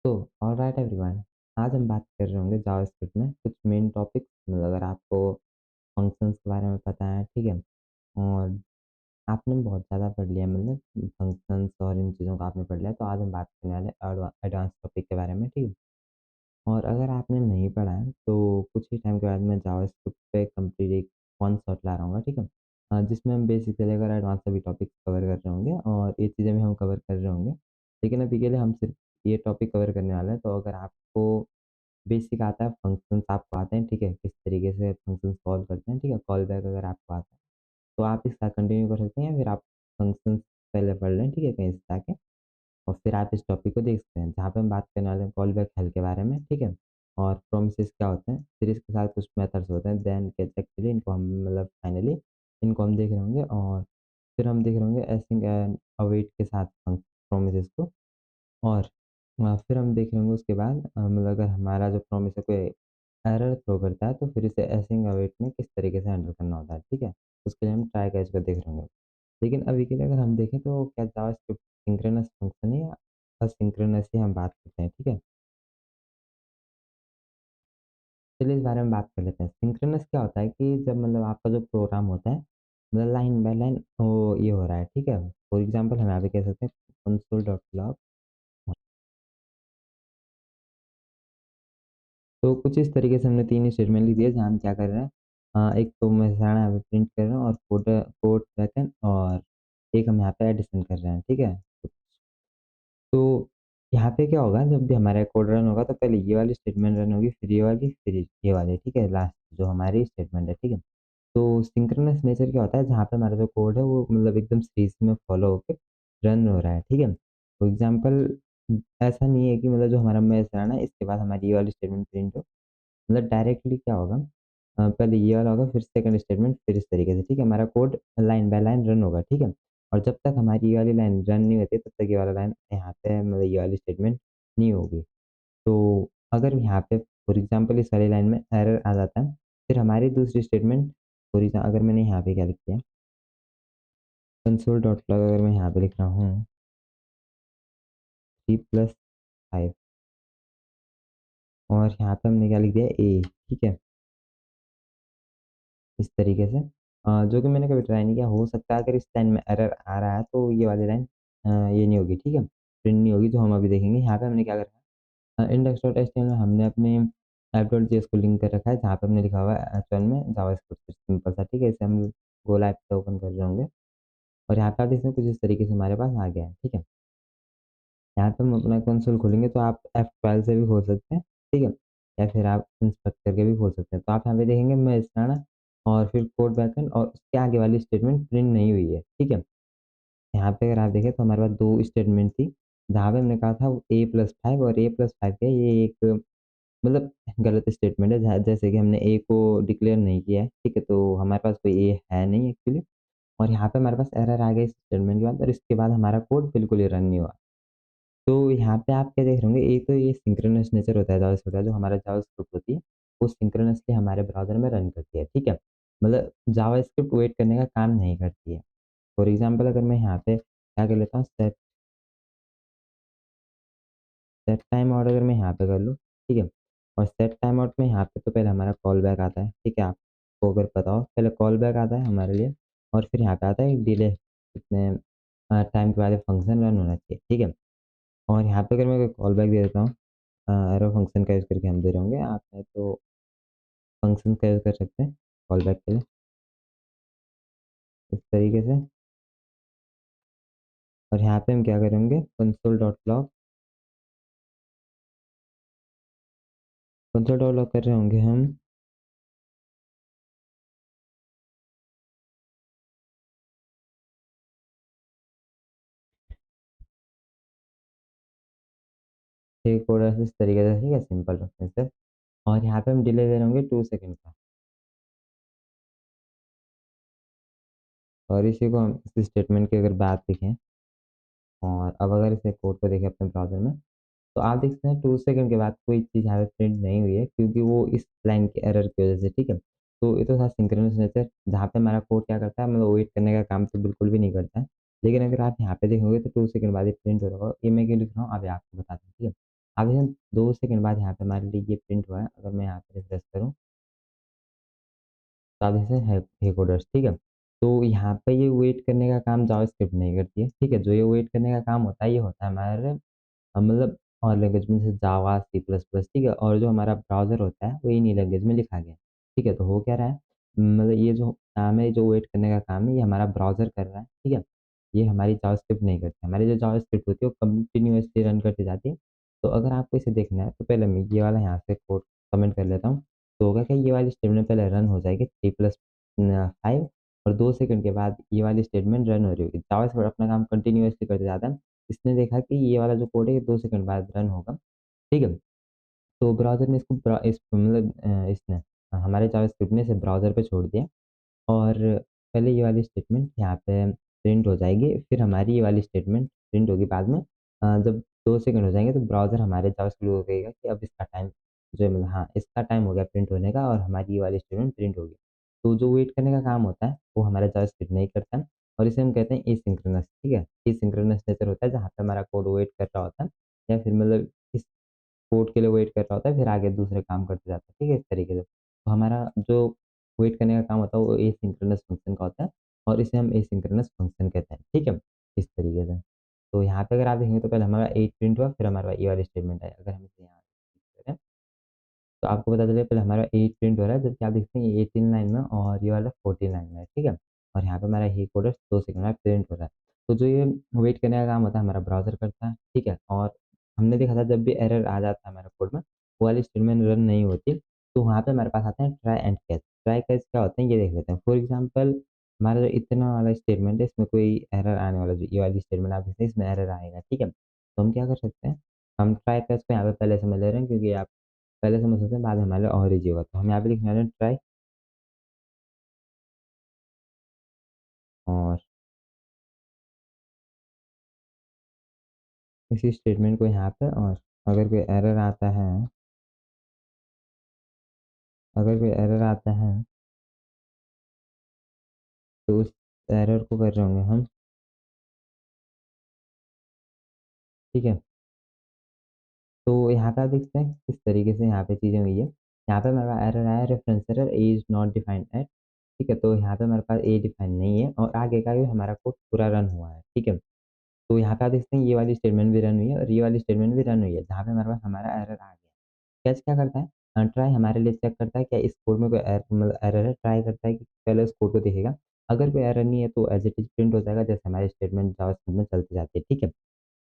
तो alright everyone, आज हम बात कर रहे होंगे जावास्क्रिप्ट में कुछ मेन टॉपिक। मतलब अगर आपको फंक्शंस के बारे में पता है, ठीक है, और आपने बहुत ज़्यादा पढ़ लिया, मतलब फंक्शंस और इन चीज़ों का आपने पढ़ लिया, तो आज हम बात करने वाले एडवांस टॉपिक के बारे में, ठीक है। और अगर आपने नहीं पढ़ा है तो कुछ ही टाइम के बाद मैं जावास्क्रिप्ट पे कंप्लीट एक वन शॉट ला रहा हूँ, ठीक है। जिसमें हम बेसिक से लेकर एडवांस सभी टॉपिक कवर कर रहे होंगे और ये चीज़ें भी हम कवर कर रहे होंगे। लेकिन अभी के लिए हम सिर्फ ये टॉपिक कवर करने वाले हैं। तो अगर आपको बेसिक आता है, फंक्शंस आपको आते हैं, ठीक है, किस तरीके से फंक्शंस कॉल करते हैं, ठीक है, कॉल बैक अगर आपको आता है तो आप इसके साथ कंटिन्यू कर सकते हैं, या फिर आप फंक्शंस पहले पढ़ लें, ठीक है, कहीं से जाके, और फिर आप इस टॉपिक को देख सकते हैं जहाँ पे हम बात करने वाले हैं कॉल बैक हेल्प के बारे में, ठीक है। और प्रोमिसेस क्या होते हैं, फिर इसके साथ कुछ मेथड्स होते हैं, देन कैच एक्चुअली इनको हम मतलब फाइनली इनको हम देख रहे होंगे। और फिर हम देख रहे होंगे एसिंग एंड अवेट के साथ प्रोमिसेस को। और फिर हम देख रहे होंगे उसके बाद मतलब अगर हमारा जो प्रॉमिस है कोई एरर थ्रो करता है तो फिर इसे एसिंग अवेट में किस तरीके से हैंडल करना होता है, ठीक है। उसके लिए हम ट्राई कैच को देख रहे होंगे। लेकिन अभी के लिए अगर हम देखें तो क्या जावास्क्रिप्ट सिंक्रोनस फंक्शन है या असिंक्रोनस ही हम बात करते हैं, ठीक है। चलिए इस बारे में बात कर लेते हैं। सिंक्रोनस क्या होता है कि जब मतलब आपका जो प्रोग्राम होता है मतलब लाइन बाय लाइन वो ये हो रहा है, ठीक है। फॉर एग्जांपल हम यहाँ पे कह सकते हैं कंसोल डॉट लॉग। तो कुछ इस तरीके से हमने 3 स्टेटमेंट लिख दिए जहाँ हम क्या कर रहे हैं, एक तो मेथड यहाँ पे प्रिंट कर रहे हैं और कोड कोड बैकएंड, और एक हम यहाँ पे एडिशन कर रहे हैं, ठीक है। तो यहाँ पे क्या होगा, जब भी हमारा कोड रन होगा तो पहले ये वाली स्टेटमेंट रन होगी, फिर ये वाली, फिर ये वाली, ठीक है, लास्ट जो हमारी स्टेटमेंट है, ठीक है। तो सिंक्रोनस नेचर क्या होता है, जहाँ पे हमारा जो कोड है वो मतलब एकदम सीरीज में फॉलो होकर रन हो रहा है, ठीक है। फॉर एग्जाम्पल ऐसा नहीं है कि मतलब जो हमारा मैच रन है इसके बाद हमारी ये वाली स्टेटमेंट प्रिंट हो। मतलब डायरेक्टली क्या होगा, पहले ये वाला होगा, फिर सेकंड स्टेटमेंट, फिर इस तरीके से, ठीक है, हमारा code line by line run होगा, ठीक है। और जब तक हमारी ये वाली लाइन रन नहीं होती तब तक ये वाला लाइन यहाँ पे मतलब ये वाली स्टेटमेंट नहीं होगी। तो अगर यहाँ पे फॉर एग्जांपल इस वाली लाइन में एरर आ जाता है, फिर हमारी दूसरी स्टेटमेंट, फॉर एग्जाम्पल अगर मैंने यहाँ पे क्या लिख दिया, कंसोल डॉट लॉग, अगर मैं यहाँ पे लिख रहा हूँ 3+5, और यहाँ पे हमने क्या लिख दिया ए, ठीक है, इस तरीके से, जो कि मैंने कभी ट्राई नहीं किया। हो सकता है अगर इस लाइन में एरर आ रहा है तो ये वाली लाइन ये नहीं होगी, ठीक है, प्रिंट नहीं होगी, जो हम अभी देखेंगे। यहाँ पे हमने क्या करा है, इंडेक्स डॉट एचटीएमएल में हमने अपने ऐप डॉट जेएस को लिंक कर रखा है, जहाँ पे हमने लिखा हुआ है एच1 में जावास्क्रिप्ट सिंपल सा, ठीक है। इसे हम गो लाइव पे ओपन कर रहे होंगे, और यहाँ पे आप देखते हैं कुछ इस तरीके से हमारे पास आ गया है, ठीक है। यहाँ पे हम अपना कंसोल खोलेंगे तो आप F12 से भी खोल सकते हैं, ठीक है, या फिर आप इंस्पेक्ट करके भी खोल सकते हैं। तो आप यहाँ पे देखेंगे मैं स्टाना और फिर कोड बैकएंड और उसके आगे वाली स्टेटमेंट प्रिंट नहीं हुई है, ठीक है। यहाँ पे अगर आप देखें तो हमारे पास 2 स्टेटमेंट थी, जहाँ पे हमने कहा था A+5, और A+5 क्या है, ये एक मतलब गलत स्टेटमेंट है, जहाँ जैसे कि हमने ए को डिक्लेयर नहीं किया है, ठीक है, तो हमारे पास कोई ए है नहीं एक्चुअली। और यहाँ पे हमारे पास एरर आ गई इस स्टेटमेंट के बाद, और इसके बाद हमारा कोड बिल्कुल ही रन नहीं हुआ। तो यहाँ पे आप क्या देख रहे होंगे, एक तो ये सिंक्रोनस नेचर होता है जावास्क्रिप्ट का, जो हमारा जावास्क्रिप्ट होती है वो सिंक्रोनसली हमारे ब्राउज़र में रन करती है, ठीक है। मतलब जावास्क्रिप्ट वेट करने का काम नहीं करती है। फॉर एग्ज़ाम्पल अगर मैं यहाँ पे क्या कर लेता हूँ, सेट सेट टाइम आउट अगर मैं यहाँ पे कर लूँ, ठीक है, और सेट टाइम आउट में यहाँ पे तो पहले हमारा कॉल बैक आता है, ठीक है, आपको अगर पता हो, पहले कॉल बैक आता है हमारे लिए, और फिर यहाँ पे आता है डिले, कितने टाइम के बाद फंक्शन रन होना चाहिए, ठीक है। और यहाँ पे अगर मैं कॉल बैक दे देता हूँ, एरो फंक्शन का यूज़ करके हम दे रहे होंगे, आप चाहे तो फंक्शन का यूज़ कर सकते हैं कॉल बैक के लिए, इस तरीके से। और यहाँ पे हम क्या करेंगे, कंसोल डॉट लॉग कर रहे होंगे हम, एक कोड इस तरीके से, ठीक है, सिंपल रखने से। और यहाँ पे हम डिले दे रहे होंगे 2 सेकंड का, और इसी को हम इस स्टेटमेंट की अगर बात लिखें, और अब अगर इसे कोड को देखें अपने ब्राउज़र में, तो आप देख सकते हैं 2 सेकंड के बाद कोई चीज़ यहाँ पे प्रिंट नहीं हुई है, क्योंकि वो इस लाइन के एरर की वजह से, ठीक है। तो ये तो था सिंक्रोनस नेचर, जहाँ पे हमारा कोड क्या करता है, मतलब वेट करने का काम तो बिल्कुल भी नहीं करता है। लेकिन अगर आप यहाँ पे देखोगे तो 2 सेकंड बाद ही प्रिंट हो रहा होगा। ये मैं क्यों लिख रहा हूँ अभी आपको बताता हूँ, ठीक है। आप देखें 2 सेकंड बाद यहाँ पे हमारे लिए ये प्रिंट हुआ है। अगर मैं यहाँ पे रिफ्रेश करूँ तो आप देख सकते हैं हे कोडर्स, ठीक है? तो यहाँ पे ये वेट करने का काम जावास्क्रिप्ट नहीं करती है, ठीक है? जो ये वेट करने का काम होता है, ये होता है हमारे मतलब और लैंग्वेज में जैसे जावा, सी प्लस प्लस, ठीक है? और जो हमारा ब्राउज़र होता है, वो इन्हीं लैंग्वेज में लिखा गया है, ठीक है? तो हो क्या रहा है, मतलब ये जो काम है, जो वेट करने का काम है, ये हमारा ब्राउज़र कर रहा है, ठीक है? ये हमारी जावास्क्रिप्ट नहीं करती। हमारी जो जावास्क्रिप्ट होती है, वो कंटीन्यूअसली रन करती जाती है। तो अगर आपको इसे देखना है, तो पहले मैं ये वाला यहाँ से कोड कमेंट कर लेता हूँ। तो होगा क्या, ये वाली स्टेटमेंट पहले रन हो जाएगी 3 प्लस 5 और 2 सेकंड के बाद ये वाली स्टेटमेंट रन हो रही होगी। जावास्क्रिप्ट अपना काम कंटीन्यूअसली करते जाता है। इसने देखा कि ये वाला जो कोड है ये 2 सेकंड बाद रन होगा, ठीक है? तो ब्राउज़र ने इसको इसने हमारे जावास्क्रिप्ट ने इसे ब्राउज़र पे छोड़ दिया और पहले ये वाली स्टेटमेंट यहाँ पे प्रिंट हो जाएगी, फिर हमारी ये वाली स्टेटमेंट प्रिंट होगी बाद में। जब 2 सेकंड हो जाएँगे तो ब्राउज़र हमारे जावास्क्रिप्ट को कहेगा कि अब इसका टाइम जो है मतलब हाँ, इसका टाइम हो गया प्रिंट होने का और हमारी ये वाली स्टेटमेंट प्रिंट होगी। तो जो वेट करने का काम होता है, वो हमारा जावास्क्रिप्ट नहीं करता है और इसे हम कहते हैं एसिंक्रोनस, ठीक है? एसिंक्रोनस नेचर होता है जहाँ पे हमारा कोड वेट कर रहा होता है या फिर मतलब इस कोड के लिए वेट कर रहा होता है, फिर आगे दूसरे काम करते जाता है, ठीक है? इस तरीके से। तो हमारा जो वेट करने का काम होता है, वो एसिंक्रोनस फंक्शन का होता है और इसे हम एसिंक्रोनस फंक्शन कहते हैं, ठीक है? इस तरीके से। तो यहाँ पे अगर आप देखेंगे तो पहले हमारा 8 प्रिंट हुआ, फिर हमारा ये वाली स्टेटमेंट आई। अगर हम इसे यहाँ करें तो आपको पता चलेगा पहले हमारा 8 प्रिंट हो रहा है, जबकि आप देखते हैं ये 18 लाइन में और ये वाला 14 लाइन में है, ठीक है? और यहाँ पे हमारा ये कोड 2 सेकंड में प्रिंट हो रहा है। तो जो ये वेट करने का काम होता है हमारा ब्राउज़र करता है, ठीक है? और हमने देखा था जब भी एरर आ जाता है हमारे कोड में, वो वाली स्टेटमेंट रन नहीं होती, तो वहाँ पे हमारे पास आते हैं try and catch. Try catch क्या होते हैं ये देख लेते हैं। फॉर एग्ज़ाम्पल हमारा जो इतना वाला स्टेटमेंट है इसमें कोई एरर आने वाला जो ये वाली स्टेटमेंट आप देखते हैं इसमें एरर आएगा, ठीक है? तो हम क्या कर सकते हैं, हम ट्राई कैच को यहाँ पे पहले समझ ले रहे हैं क्योंकि आप पहले समझ सकते हैं, बाद में हमारे लिए और ईज़ी होगा। तो हम यहाँ पे लिखने वाले हैं ट्राई और इसी स्टेटमेंट को यहाँ पे और अगर कोई एरर आता है अगर कोई एरर आता है, तो उस एरर को कर रहे होंगे हम, ठीक है? तो यहाँ पे आप देखते हैं किस तरीके से यहाँ पे चीज़ें हुई है। यहाँ पे हमारा एरर आया reference error A is not defined at, ठीक है? तो यहाँ पे हमारे पास ए डिफाइन नहीं है और आगे का भी हमारा कोड पूरा रन हुआ है, ठीक है? तो यहाँ पे आप देखते हैं ये वाली स्टेटमेंट भी रन हुई है और ये वाली स्टेटमेंट भी रन हुई है, जहाँ पे हमारे पास हमारा एरर आ गया। कैच क्या करता है, ट्राई हमारे लिए चेक करता है क्या इस कोड में कोई मतलब एरर है, ट्राई करता है कि पहले उस कोड को देखेगा। अगर कोई एरर नहीं है तो एज़ इट इज़ प्रिंट हो जाएगा जैसे हमारी स्टेटमेंट जावास्क्रिप्ट में चलती जाती है, ठीक है?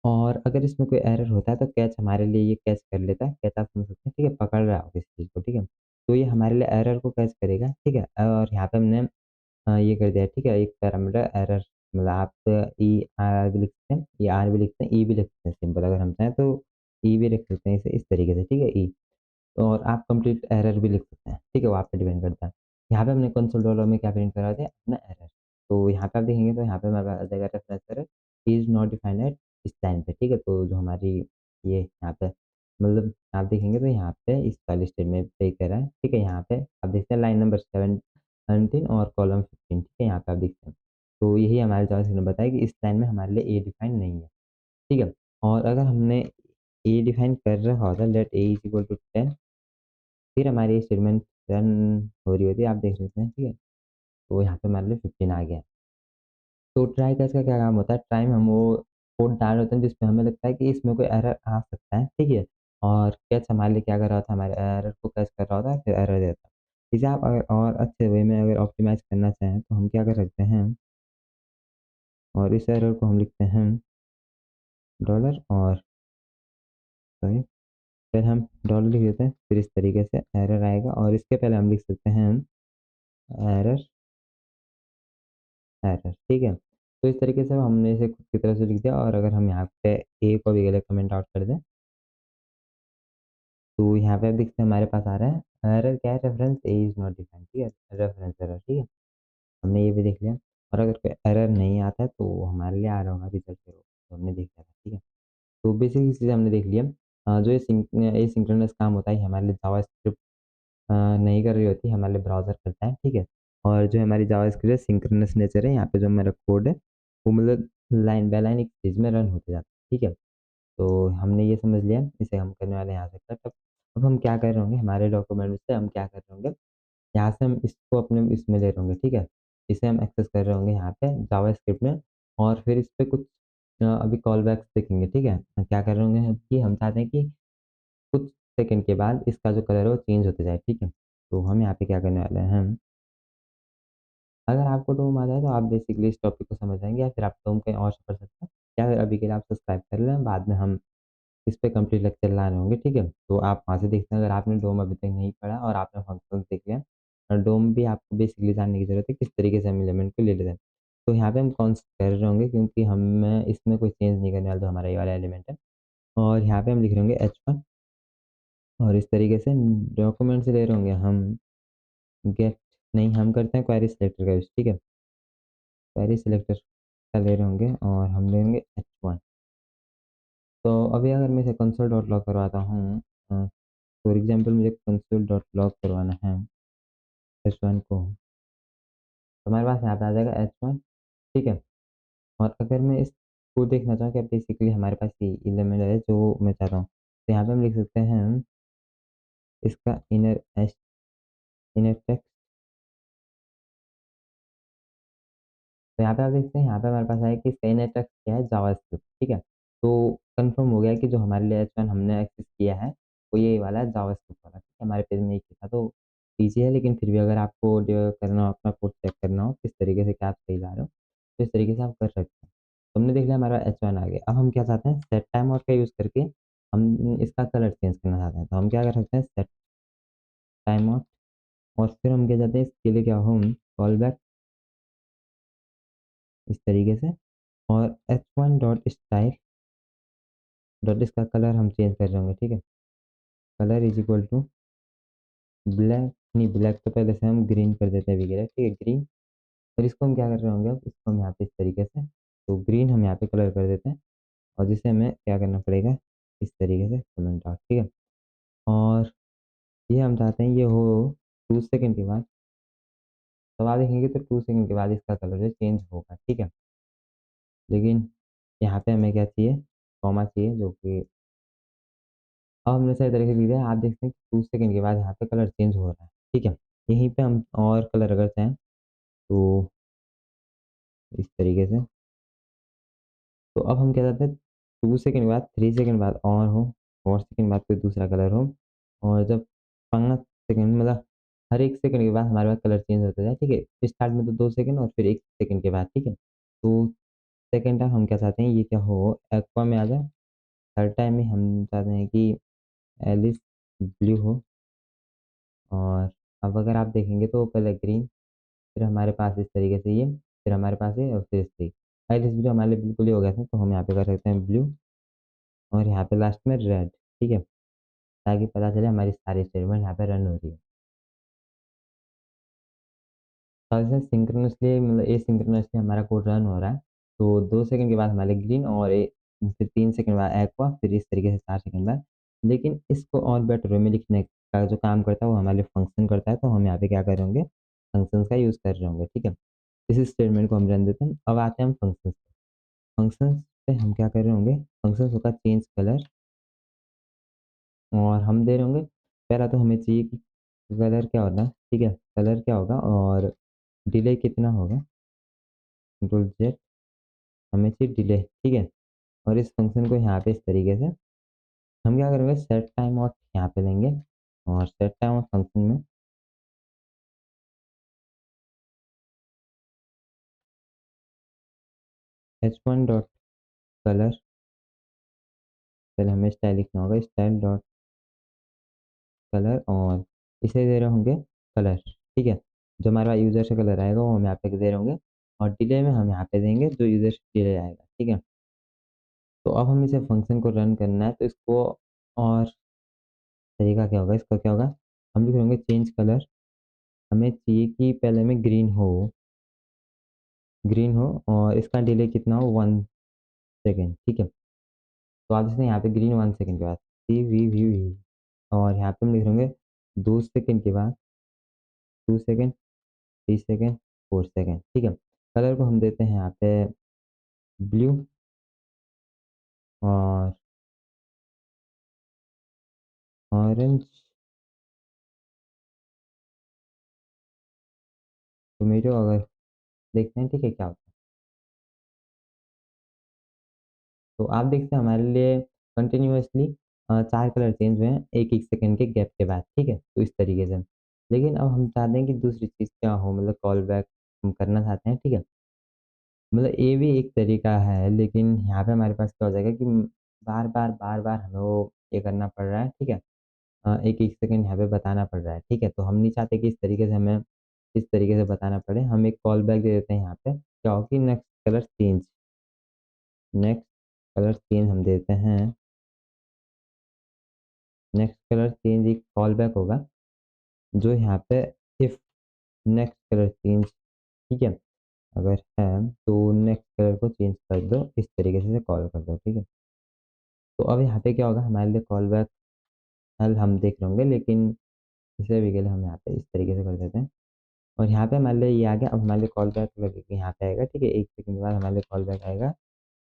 और अगर इसमें कोई एरर होता है तो कैच हमारे लिए ये कैच कर लेता है, कैच आप समझ सकते हैं, ठीक है? पकड़ रहा हो किसी चीज़ को, ठीक है? तो ये हमारे लिए एरर को कैच करेगा, ठीक है? और यहाँ पे हमने ये कर दिया, ठीक है? एक पैरामीटर एरर मतलब आप ई-आर-आर भी लिख सकते हैं, ई-आर भी लिखते हैं, ई भी लिख सकते हैं सिंपल अगर हम चाहें तो ई भी लिख सकते हैं इसे इस तरीके से, ठीक है? ई और आप कंप्लीट एरर भी लिख सकते हैं, ठीक है? वो आप पे डिपेंड करता है। यहाँ पे हमने कंसोल लॉग में क्या प्रिंट करा दिया अपना एरर। तो यहाँ पे आप देखेंगे तो यहाँ पे हमारे पास आ जाएगा reference error is not defined at इस लाइन पे, ठीक है? तो जो हमारी ये यहाँ पे मतलब आप देखेंगे तो यहाँ पे इस वाले स्टेटमेंट पे कह रहा है, ठीक है? यहाँ पे आप देखते हैं लाइन नंबर 17 और कॉलम 15, ठीक है? यहाँ पे आप देखते हैं। तो यही हमारे जावास्क्रिप्ट ने बताया कि इस लाइन में हमारे लिए ए डिफाइन नहीं है, ठीक है? और अगर हमने ए डिफाइन कर रखा होता let A is equal to 10 फिर हमारी स्टेटमेंट रन हो रही होती है, आप देख सकते हैं, ठीक है? तो यहाँ पे हमारे लिए 15 आ गया। तो ट्राई कैच का क्या काम होता है, ट्राई में हम वो कोड डाल होते हैं जिसमें हमें लगता है कि इसमें कोई एरर आ सकता है, ठीक है? और कैच हमारे लिए क्या कर रहा होता है, हमारे एरर को कैच कर रहा होता है, फिर एरर देता है। इसे आप अगर और अच्छे वे में अगर ऑप्टिमाइज़ करना चाहें, तो हम क्या कर सकते हैं और इस एरर को हम लिखते हैं डॉलर और सॉरी फिर हम डॉलर लिख देते हैं, फिर इस तरीके से एरर आएगा और इसके पहले हम लिख सकते हैं एरर एरर, ठीक है? तो इस तरीके से हमने इसे खुद की तरफ से लिख दिया और अगर हम यहाँ पे ए को भी गलत कमेंट आउट कर दें, तो यहाँ पे आप देखते हैं हमारे पास आ रहा है एरर क्या है reference A is not defined, ठीक है? रेफरेंस एरर, ठीक है? हमने ये भी देख लिया और अगर कोई एरर नहीं आता है तो हमारे लिए आ रहा होगा रिजल्ट ज़ीरो, तो हमने देख लिया था, ठीक है? तो बेसिक चीज़ें हमने देख लिया। जो ये सिंक्रोनस काम होता है, ये हमारे लिए जावास्क्रिप्ट नहीं कर रही होती, हमारे लिए ब्राउज़र करता है, ठीक है? और जो हमारी जावास्क्रिप्ट है सिंक्रोनस नेचर है, यहाँ पे जो मेरा कोड है, वो मतलब लाइन बाय लाइन एक पेज में रन होते जाता है, ठीक है? तो हमने ये समझ लिया, इसे हम करने वाले हैं यहाँ से कट। अब हम क्या कर रहे होंगे, हमारे डॉक्यूमेंट में से हम क्या कर रहे होंगे, यहाँ से हम इसको अपने इसमें ले रहे होंगे, ठीक है? इसे हम एक्सेस कर रहे होंगे यहाँ पे जावास्क्रिप्ट में, और फिर इस पे कुछ अभी कॉल बैक्स देखेंगे, ठीक है? क्या कर रहे होंगे हम कि हम चाहते हैं कि कुछ सेकंड के बाद इसका जो कलर है वो चेंज होते जाए, ठीक है? तो हम यहाँ पे क्या करने वाले हैं, हम अगर आपको डोम आ जाए तो आप बेसिकली इस टॉपिक को समझ जाएँगे, या फिर आप डोम कहीं और से पढ़ सकते हैं, या फिर अभी के लिए आप सब्सक्राइब कर लें, बाद में हम इस पे कंप्लीट लेक्चर ला रहे होंगे, ठीक है? तो आप वहाँ से देखते हैं, अगर आपने डोम अभी तक नहीं पढ़ा और आपने फंक्शंस देख लिया, और डोम भी आपको बेसिकली जानने की ज़रूरत है किस तरीके से हम एलिमेंट को ले लेते हैं। तो यहाँ पे हम कौन सा कर रहे होंगे, क्योंकि हम इसमें कोई चेंज नहीं करने वाले, तो हमारा ये वाला एलिमेंट है, और यहाँ पे हम लिख रहे होंगे h1, और इस तरीके से डॉक्यूमेंट से ले रहे होंगे हम गेट, नहीं हम करते हैं क्वेरी सिलेक्टर का यूज़, ठीक है? क्वेरी सिलेक्टर का ले रहे होंगे और हम लेंगे h1। तो अभी अगर मैं इसे कंसोल डॉट लॉग करवाता हूँ, फॉर एग्जांपल मुझे कंसोल डॉट लॉग करवाना है h1 को, तो हमारे पास यहाँ पे आ जाएगा h1, ठीक है? और अगर मैं इसको देखना चाहूँ कि बेसिकली हमारे पास ये एलिमेंट है जो मैं चाहता हूँ, तो यहाँ पे हम लिख सकते हैं इसका इनर टेक्स्ट। तो यहाँ पे आप देखते हैं, यहाँ पे हमारे पास है कि इसका इनर टेक्स्ट क्या है, जावास्क्रिप्ट, ठीक है? तो कंफर्म हो गया कि जो हमारे लिए h1 हमने एक्सेस किया है वो ये वाला है, जावास्क्रिप्ट वाला, ठीक है? हमारे पेज में एक ही था, तो ईजी है, लेकिन फिर भी अगर आपको करना हो, अपना कोड चेक करना हो किस तरीके से क्या आप सही ला रहे हो, तो इस तरीके से आप कर सकते हैं। तो हमने देख लिया हमारा h1 आ गया। अब हम क्या चाहते हैं, सेट टाइम आउट का यूज़ करके हम इसका कलर चेंज करना चाहते हैं, तो हम क्या कर सकते हैं, सेट टाइम आउट, और फिर हम क्या चाहते हैं, इसके लिए क्या हो, हम कॉल बैक इस तरीके से, और h1 डॉट स्टाइल डॉट इसका कलर हम चेंज कर रहे होंगे, ठीक है? Colour is equal to black, नहीं ब्लैक तो पहले से हम ग्रीन कर देते हैं अभी के लिए, ठीक है? ग्रीन, और इसको हम क्या कर रहे होंगे, अब इसको हम यहाँ पे इस तरीके से, तो ग्रीन हम यहाँ पे कलर कर देते हैं, और जिसे हमें क्या करना पड़ेगा, इस तरीके से कमेंट आउट, ठीक है? और ये हम चाहते हैं ये हो 2 सेकंड के बाद, तब आप देखेंगे तो 2 सेकंड के बाद इसका कलर जो चेंज होगा, ठीक है? लेकिन यहाँ पे हमें क्या चाहिए, कॉमा चाहिए, जो कि अब हमने सही तरीके से लिख दिया, आप देखते हैं कि 2 सेकंड के बाद यहाँ पे कलर चेंज हो रहा है, ठीक है? यहीं पे हम और कलर अगर चाहें तो इस तरीके से, तो अब हम क्या चाहते हैं, 2 सेकंड बाद, 3 सेकंड बाद और हो, 4 सेकंड बाद कोई दूसरा कलर हो, और जब 5 सेकंड, मतलब हर 1 सेकंड के बाद हमारे पास कलर चेंज होता जाए, ठीक है? स्टार्ट में तो 2 सेकंड और फिर 1 सेकंड के बाद, ठीक है? तो सेकंड टाइम हम क्या चाहते हैं, ये क्या हो, एक्वा में आ जाए। थर्ड टाइम में हम चाहते हैं कि एलिस ब्लू हो, और अब अगर आप देखेंगे तो पहले ग्रीन, फिर हमारे पास इस तरीके से ये, फिर हमारे पास ये, और फिर इस तरीके, एलिस ब्लू हमारे लिए बिल्कुल ही हो गया था, तो हम यहाँ पे कर सकते हैं ब्लू, और यहाँ पे लास्ट में रेड, ठीक है? ताकि पता चले हमारी सारी स्टेटमेंट यहाँ पे रन हो रही है। तो ऐसे सिंक्रोनसली, मतलब एसिंक्रोनसली हमारा कोड रन हो रहा है, तो 2 सेकंड के बाद हमारे ग्रीन, और फिर 3 सेकंड बाद एक्वा, फिर इस तरीके से 4 सेकंड बाद। लेकिन इसको और बेटर वे में लिखने का जो काम करता है वो हमारे लिए फंक्शन करता है, तो हम यहाँ पे क्या कर रहे होंगे, फंक्शंस का यूज़ कर रहे होंगे, ठीक है? इस स्टेटमेंट को हम रन देते हैं। अब आते हैं हम फंक्शंस पे। फंक्शंस पे हम क्या कर रहे होंगे, फंक्शंस होगा चेंज कलर, और हम दे रहे होंगे, पहला तो हमें चाहिए कि कलर क्या होगा, ठीक है? कलर क्या होगा और डिले कितना होगा, कंट्रोल जेड, हमें चाहिए डिले, ठीक है? और इस फंक्शन को यहाँ पे इस तरीके से हम क्या करेंगे, सेट टाइम आउट यहाँ पे लेंगे, और सेट टाइम आउट फंक्शन में h1 डॉट कलर, पहले हमें स्टाइल लिखना होगा, स्टाइल डॉट कलर, और इसे दे रहे होंगे कलर, ठीक है? जो हमारा यूज़र से कलर आएगा वो हम यहाँ पे दे रहे होंगे, और डिले में हम यहाँ पे देंगे जो यूज़र से डिले आएगा, ठीक है? तो अब हम इसे फंक्शन को रन करना है, तो इसको और तरीका क्या होगा, इसका क्या होगा, हम लिख होंगे चेंज कलर, हमें चाहिए कि पहले में ग्रीन हो, ग्रीन हो, और इसका डिले कितना हो, 1 सेकेंड, ठीक है? तो आप इसमें यहाँ पे ग्रीन 1 सेकेंड के बाद सी वी वी वी, और यहाँ पे हम लिख होंगे 2 सेकेंड के बाद, 2 सेकेंड, 3 सेकेंड, 4 सेकेंड, ठीक है? कलर को हम देते हैं यहाँ पे ब्लू, और ऑरेंज टोमेटो अगर देखते हैं ठीक है क्या होता है। तो आप देखते हैं हमारे लिए कंटिन्यूअसली 4 कलर चेंज हुए हैं 1-1 सेकंड के गैप के बाद, ठीक है? तो इस तरीके से। लेकिन अब हम चाहते हैं कि दूसरी चीज़ क्या हो मतलब कॉल बैक हम करना चाहते हैं, ठीक है? मतलब ये भी एक तरीका है लेकिन यहाँ पे हमारे पास क्या हो जाएगा कि बार-बार हमें वो ये करना पड़ रहा है, ठीक है? 1-1 सेकंड यहाँ पे बताना पड़ रहा है, ठीक है? तो हम नहीं चाहते कि इस तरीके से हमें इस तरीके से बताना पड़े। हम एक कॉल बैक दे देते हैं यहाँ पे। क्या हो कि नेक्स्ट कलर चेंज हम देते हैं। नेक्स्ट कलर चेंज एक कॉल बैक होगा जो यहाँ पे इफ नेक्स्ट कलर चेंज ठीक है? अगर है तो नेक्स्ट कलर को चेंज कर दो, इस तरीके से कॉल कर दो, ठीक है? तो अब यहाँ पे क्या होगा हमारे लिए कॉल बैक हल हम देख रहे होंगे लेकिन इसे भी के लिए हम यहाँ पे इस तरीके से कर देते हैं। और यहाँ पे हमारे लिए ये आ गया, अब हमारे लिए कॉल बैक लगेगा यहाँ पे आएगा, ठीक है? 1 सेकंड के बाद हमारे लिए कॉल बैक आएगा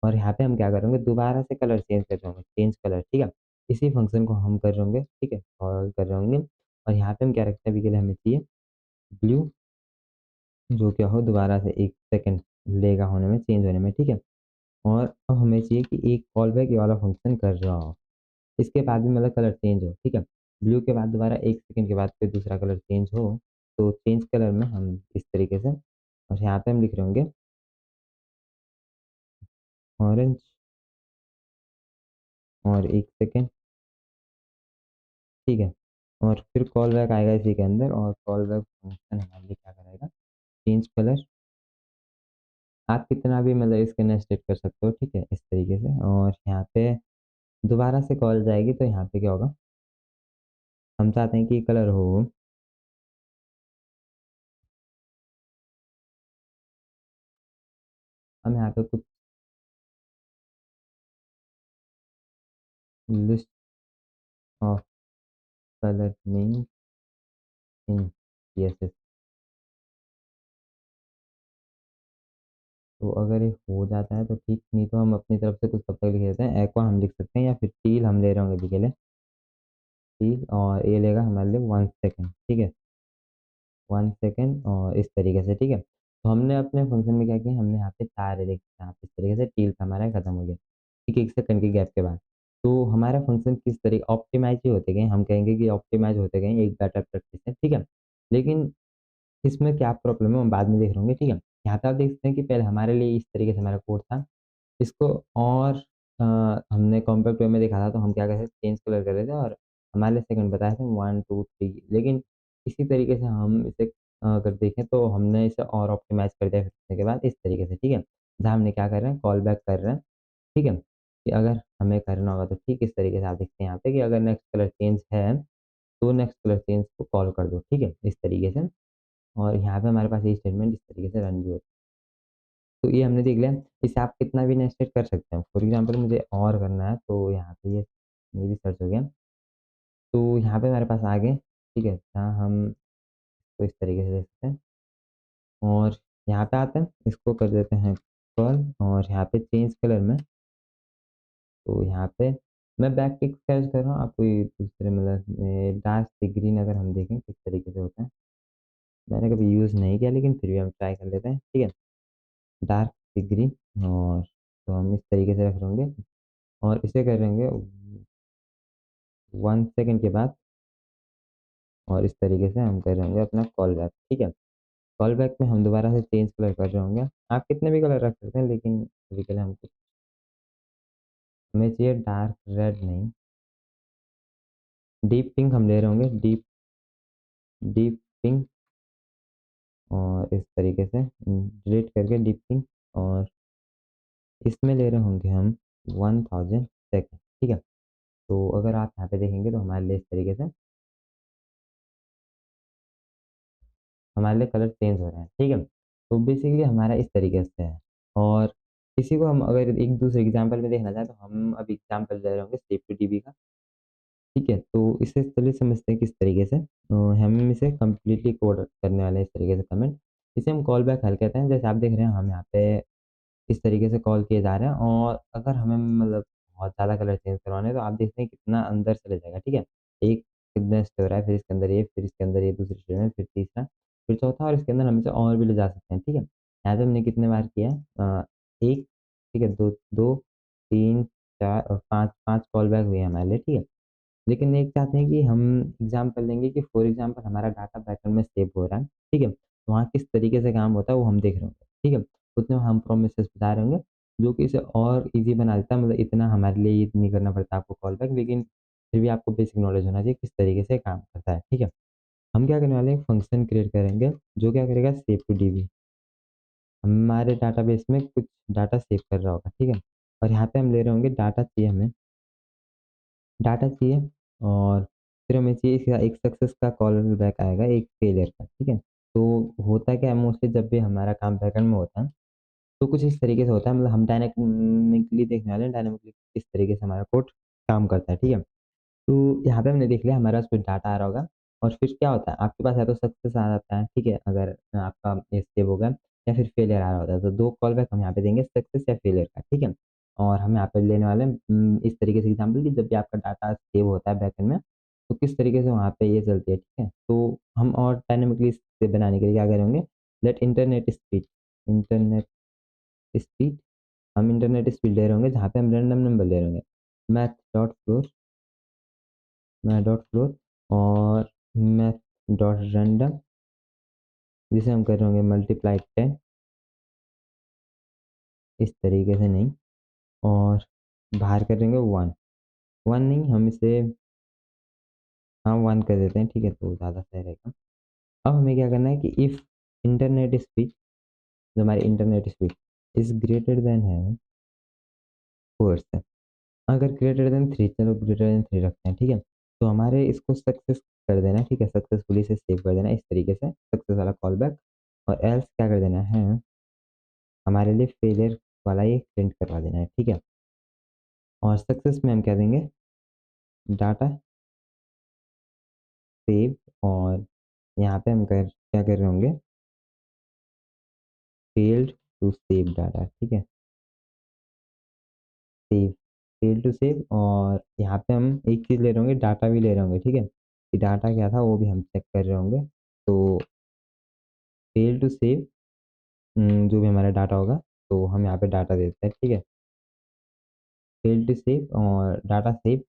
और यहाँ पे हम क्या करेंगे दोबारा से कलर चेंज कर रहे होंगे, चेंज कलर, ठीक है? इसी फंक्शन को हम कर रहे होंगे, ठीक है? कॉल कर रहे होंगे और यहाँ पे हम क्या रखते हैं अभी के लिए हमें चाहिए ब्लू जो क्या हो दोबारा से 1 सेकंड लेगा होने में, चेंज होने में, ठीक है? और अब हमें चाहिए कि एक कॉल बैक ये वाला फंक्शन कर रहा हो। इसके बाद भी मतलब कलर चेंज हो, ठीक है? ब्लू के बाद दोबारा 1 सेकंड के बाद फिर दूसरा कलर चेंज हो, तो चेंज कलर में हम इस तरीके से और यहाँ पे हम लिख रहे होंगे ऑरेंज और 1 सेकंड, ठीक है? और फिर कॉल बैक आएगा इसी के अंदर और कॉल बैक फंक्शन हमारे लिए क्या कराएगा, चेंज कलर आप कितना भी मतलब इसके नेस्टेड कर सकते हो, ठीक है? इस तरीके से और यहाँ पे दोबारा से कॉल जाएगी तो यहाँ पे क्या होगा, हम चाहते हैं कि कलर हो हम यहाँ पे कुछ list of colour name in CSS तो अगर ये हो जाता है तो ठीक, नहीं तो हम अपनी तरफ से कुछ तब तक लिख देते हैं। एक्वा हम लिख सकते हैं या फिर टील हम ले रहे होंगे अभी के लिए, टील और ये लेगा हमारे लिए 1 सेकंड, ठीक है? 1 सेकंड और इस तरीके से, ठीक है? तो हमने अपने फंक्शन में क्या किया, हमने यहाँ पे 4 लिखे यहाँ पे इस तरीके से टील का हमारा खत्म हो गया, ठीक है? 1 सेकंड के गैप के बाद। तो हमारा फंक्शन किस तरीके ऑप्टिमाइज़ ही होते गए, हम कहेंगे कि ऑप्टिमाइज़ होते गए, एक बेटर प्रैक्टिस है, ठीक है? लेकिन इसमें क्या प्रॉब्लम है हम बाद में देख रहे होंगे, ठीक है? यहाँ पे आप देख सकते हैं कि पहले हमारे लिए इस तरीके से हमारा कोड था। इसको और हमने कॉम्पैक्ट वे में देखा था तो हम क्या करते थे चेंज कलर कर रहे थे और हमारे लिए सेकंड बताए थे 1, 2, 3 लेकिन इसी तरीके से हम इसे अगर देखें तो हमने इसे और ऑप्टिमाइज़ कर दिया फिर के बाद इस तरीके से, ठीक है? जहाँ हमने क्या कर रहे हैं कॉल बैक कर रहे हैं, ठीक है? कि अगर हमें करना होगा तो ठीक इस तरीके से आप देखते हैं यहाँ पे कि अगर नेक्स्ट कलर चेंज है, तो नेक्स्ट कलर चेंज को कॉल कर दो, ठीक है? इस तरीके से और यहाँ पे हमारे पास ये स्टेटमेंट इस तरीके से रन भी होता है। तो ये हमने देख लिया, इसे आप कितना भी नेस्टेड कर सकते हैं। फॉर एग्ज़ाम्पल मुझे और करना है तो यहाँ पे ये भी सर्च हो गया। तो यहाँ पे हमारे पास आ गए, ठीक है? जहाँ हम इसको इस तरीके से देख सकते हैं और यहाँ पे आते हैं, इसको कर देते हैं कर्ल और यहाँ पे चेंज कलर में तो यहाँ पे मैं बैक टिक सर्च कर रहा हूँ, आप कोई दूसरे मतलब डार्क सी ग्रीन अगर हम देखें किस तरीके से होता है। मैंने कभी यूज़ नहीं किया लेकिन फिर भी हम ट्राई कर लेते हैं, ठीक है? डार्क सी ग्रीन और तो हम इस तरीके से रख होंगे और इसे करेंगे 1 सेकंड के बाद और इस तरीके से हम कर होंगे अपना कॉल बैक, ठीक है? कॉल बैक में हम दोबारा से चेंज कलर कर रहे होंगे। आप कितने भी कलर रख सकते हैं लेकिन अभी के लिए हमको हमें चाहिए डार्क रेड नहीं, डीप पिंक हम ले रहे होंगे, डीप पिंक और इस तरीके से डिलीट करके डीप पिंक और इसमें ले रहे होंगे हम 1000 सेकंड, ठीक है? तो अगर आप यहाँ पे देखेंगे तो हमारे लिए इस तरीके से हमारे लिए कलर चेंज हो रहे हैं, ठीक है? तो बेसिकली हमारा इस तरीके से है और इसी को हम अगर एक दूसरे एग्जांपल में देखना चाहें तो हम अभी एग्जांपल ले रहे होंगे सेफ्टी का, ठीक है? तो इसे चलिए समझते हैं किस तरीके से हम इसे कंप्लीटली कोड करने वाले हैं इस तरीके से कमेंट। इसे हम कॉल बैक हल कहते हैं, जैसे आप देख रहे हैं हम यहाँ पे इस तरीके से कॉल किए जा रहे हैं और अगर हमें मतलब बहुत ज़्यादा कलर चेंज करवाने हैं तो आप देखते हैं कितना अंदर चले जाएगा, ठीक है? एक नेक्स्ट हो रहा है, फिर इसके अंदर ये, फिर इसके अंदर ये दूसरी स्टेप में, फिर तीसरा, फिर चौथा और इसके अंदर हमेशा और भी ले जा सकते हैं, ठीक है। यहाँ पे हमने कितने बार किया है 1, ठीक है, 2 2, 3, 4 और 5 5 कॉल बैक हुए हमारे लिए, ठीक है। लेकिन एक चाहते हैं कि हम एग्ज़ाम्पल लेंगे कि फॉर एग्ज़ाम्पल हमारा डाटा बैकएंड में सेव हो रहा है, ठीक है? तो वहाँ किस तरीके से काम होता है वो हम देख रहे होंगे, ठीक है? उतने में हम प्रोमिसेस बता रहे होंगे, जो कि इसे और ईज़ी बना देता है, मतलब इतना हमारे लिए ये नहीं करना पड़ता आपको कॉल बैक, लेकिन फिर भी आपको बेसिक नॉलेज होना चाहिए किस तरीके से काम करता है, ठीक है? हम क्या करने वाले हैं, एक फंक्शन क्रिएट करेंगे, जो क्या करेगा सेव टू डीबी। हमारे डाटाबेस में कुछ डाटा सेव कर रहा होगा, ठीक है? और यहाँ पे हम ले रहे होंगे डाटा चाहिए हमें, डाटा चाहिए और फिर हमें चाहिए इसका एक सक्सेस का कॉल बैक आएगा, एक फेलियर का, ठीक है? तो होता क्या है मोस्टली जब भी हमारा काम बैकएंड में होता है, तो कुछ इस तरीके से होता है, मतलब हम डायनामिकली देखने वाले हैं, डायनामिकली किस तरीके से हमारा कोड काम करता है, ठीक है? तो यहाँ पे हमने देख लिया हमारा उसमें डाटा आ रहा होगा और फिर क्या होता है आपके पास या तो सक्सेस आ जाता है, ठीक है? अगर आपका ये सेव हो गया या फिर फेलियर आ रहा होता है, तो 2 कॉल बैक हम यहाँ पे देंगे सक्सेस या फेलियर का, ठीक है? और हम यहाँ पे लेने वाले हैं इस तरीके से एग्ज़ाम्पल कि जब भी आपका डाटा सेव होता है बैकएंड में, तो किस तरीके से वहाँ पे ये चलती है, ठीक है? तो हम और डायनामिकली इसे बनाने के लिए क्या करेंगे, लेट इंटरनेट स्पीड हम इंटरनेट स्पीड ले रहे होंगे जहाँ पे हम रैंडम नंबर ले रहे होंगे। मैथ डॉट फ्लोर मैथ.फ्लोर और मैथ.रैंडम जिसे हम कर रहे होंगे मल्टीप्लाई 10 इस तरीके से नहीं और बाहर करेंगे 1 1 नहीं हम इसे हाँ 1 कर देते हैं, ठीक है, तो ज़्यादा सही रहेगा। अब हमें क्या करना है कि इफ़ इंटरनेट स्पीड जो हमारी internet speed is greater than है 4 से, अगर ग्रेटर देन 3 चलो ग्रेटर देन 3 रखते हैं, ठीक है? तो हमारे इसको सक्सेस कर देना है, ठीक है? सक्सेसफुली से सेव कर देना है इस तरीके से सक्सेस वाला कॉल बैक और एल्स क्या कर देना है हमारे लिए फेलियर वाला ये प्रिंट करवा देना है, ठीक है? और सक्सेस में हम क्या देंगे डाटा सेव और यहाँ पे हम क्या कर रहे होंगे फेल्ड टू सेव डाटा, ठीक है? सेव फेल टू सेव और यहाँ पे हम एक चीज़ ले रहे होंगे डाटा भी ले रहे होंगे, ठीक है? कि डाटा क्या था वो भी हम चेक कर रहे होंगे। तो फेल टू सेव जो भी हमारा डाटा होगा तो हम यहाँ पे डाटा देते हैं, ठीक है? फेल टू सेव और डाटा सेव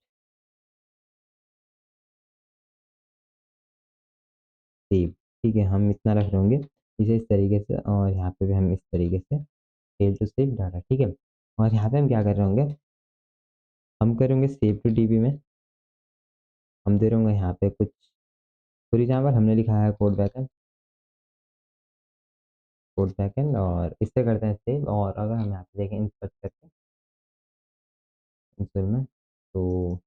सेव, ठीक है? हम इतना रख रहे होंगे इसे इस तरीके से और यहाँ पे भी हम इस तरीके से फेल टू सेव डाटा, ठीक है? और यहाँ पे हम क्या कर रहे होंगे हम करेंगे सेव टू डीबी में हम दे रहे होंगे यहाँ पे कुछ फॉर एग्जाम्पल हमने लिखा है कोड बैकएंड और इससे करते हैं सेव और अगर हम यहाँ पे देखें इंसर्ट करके इंसर्ट में तो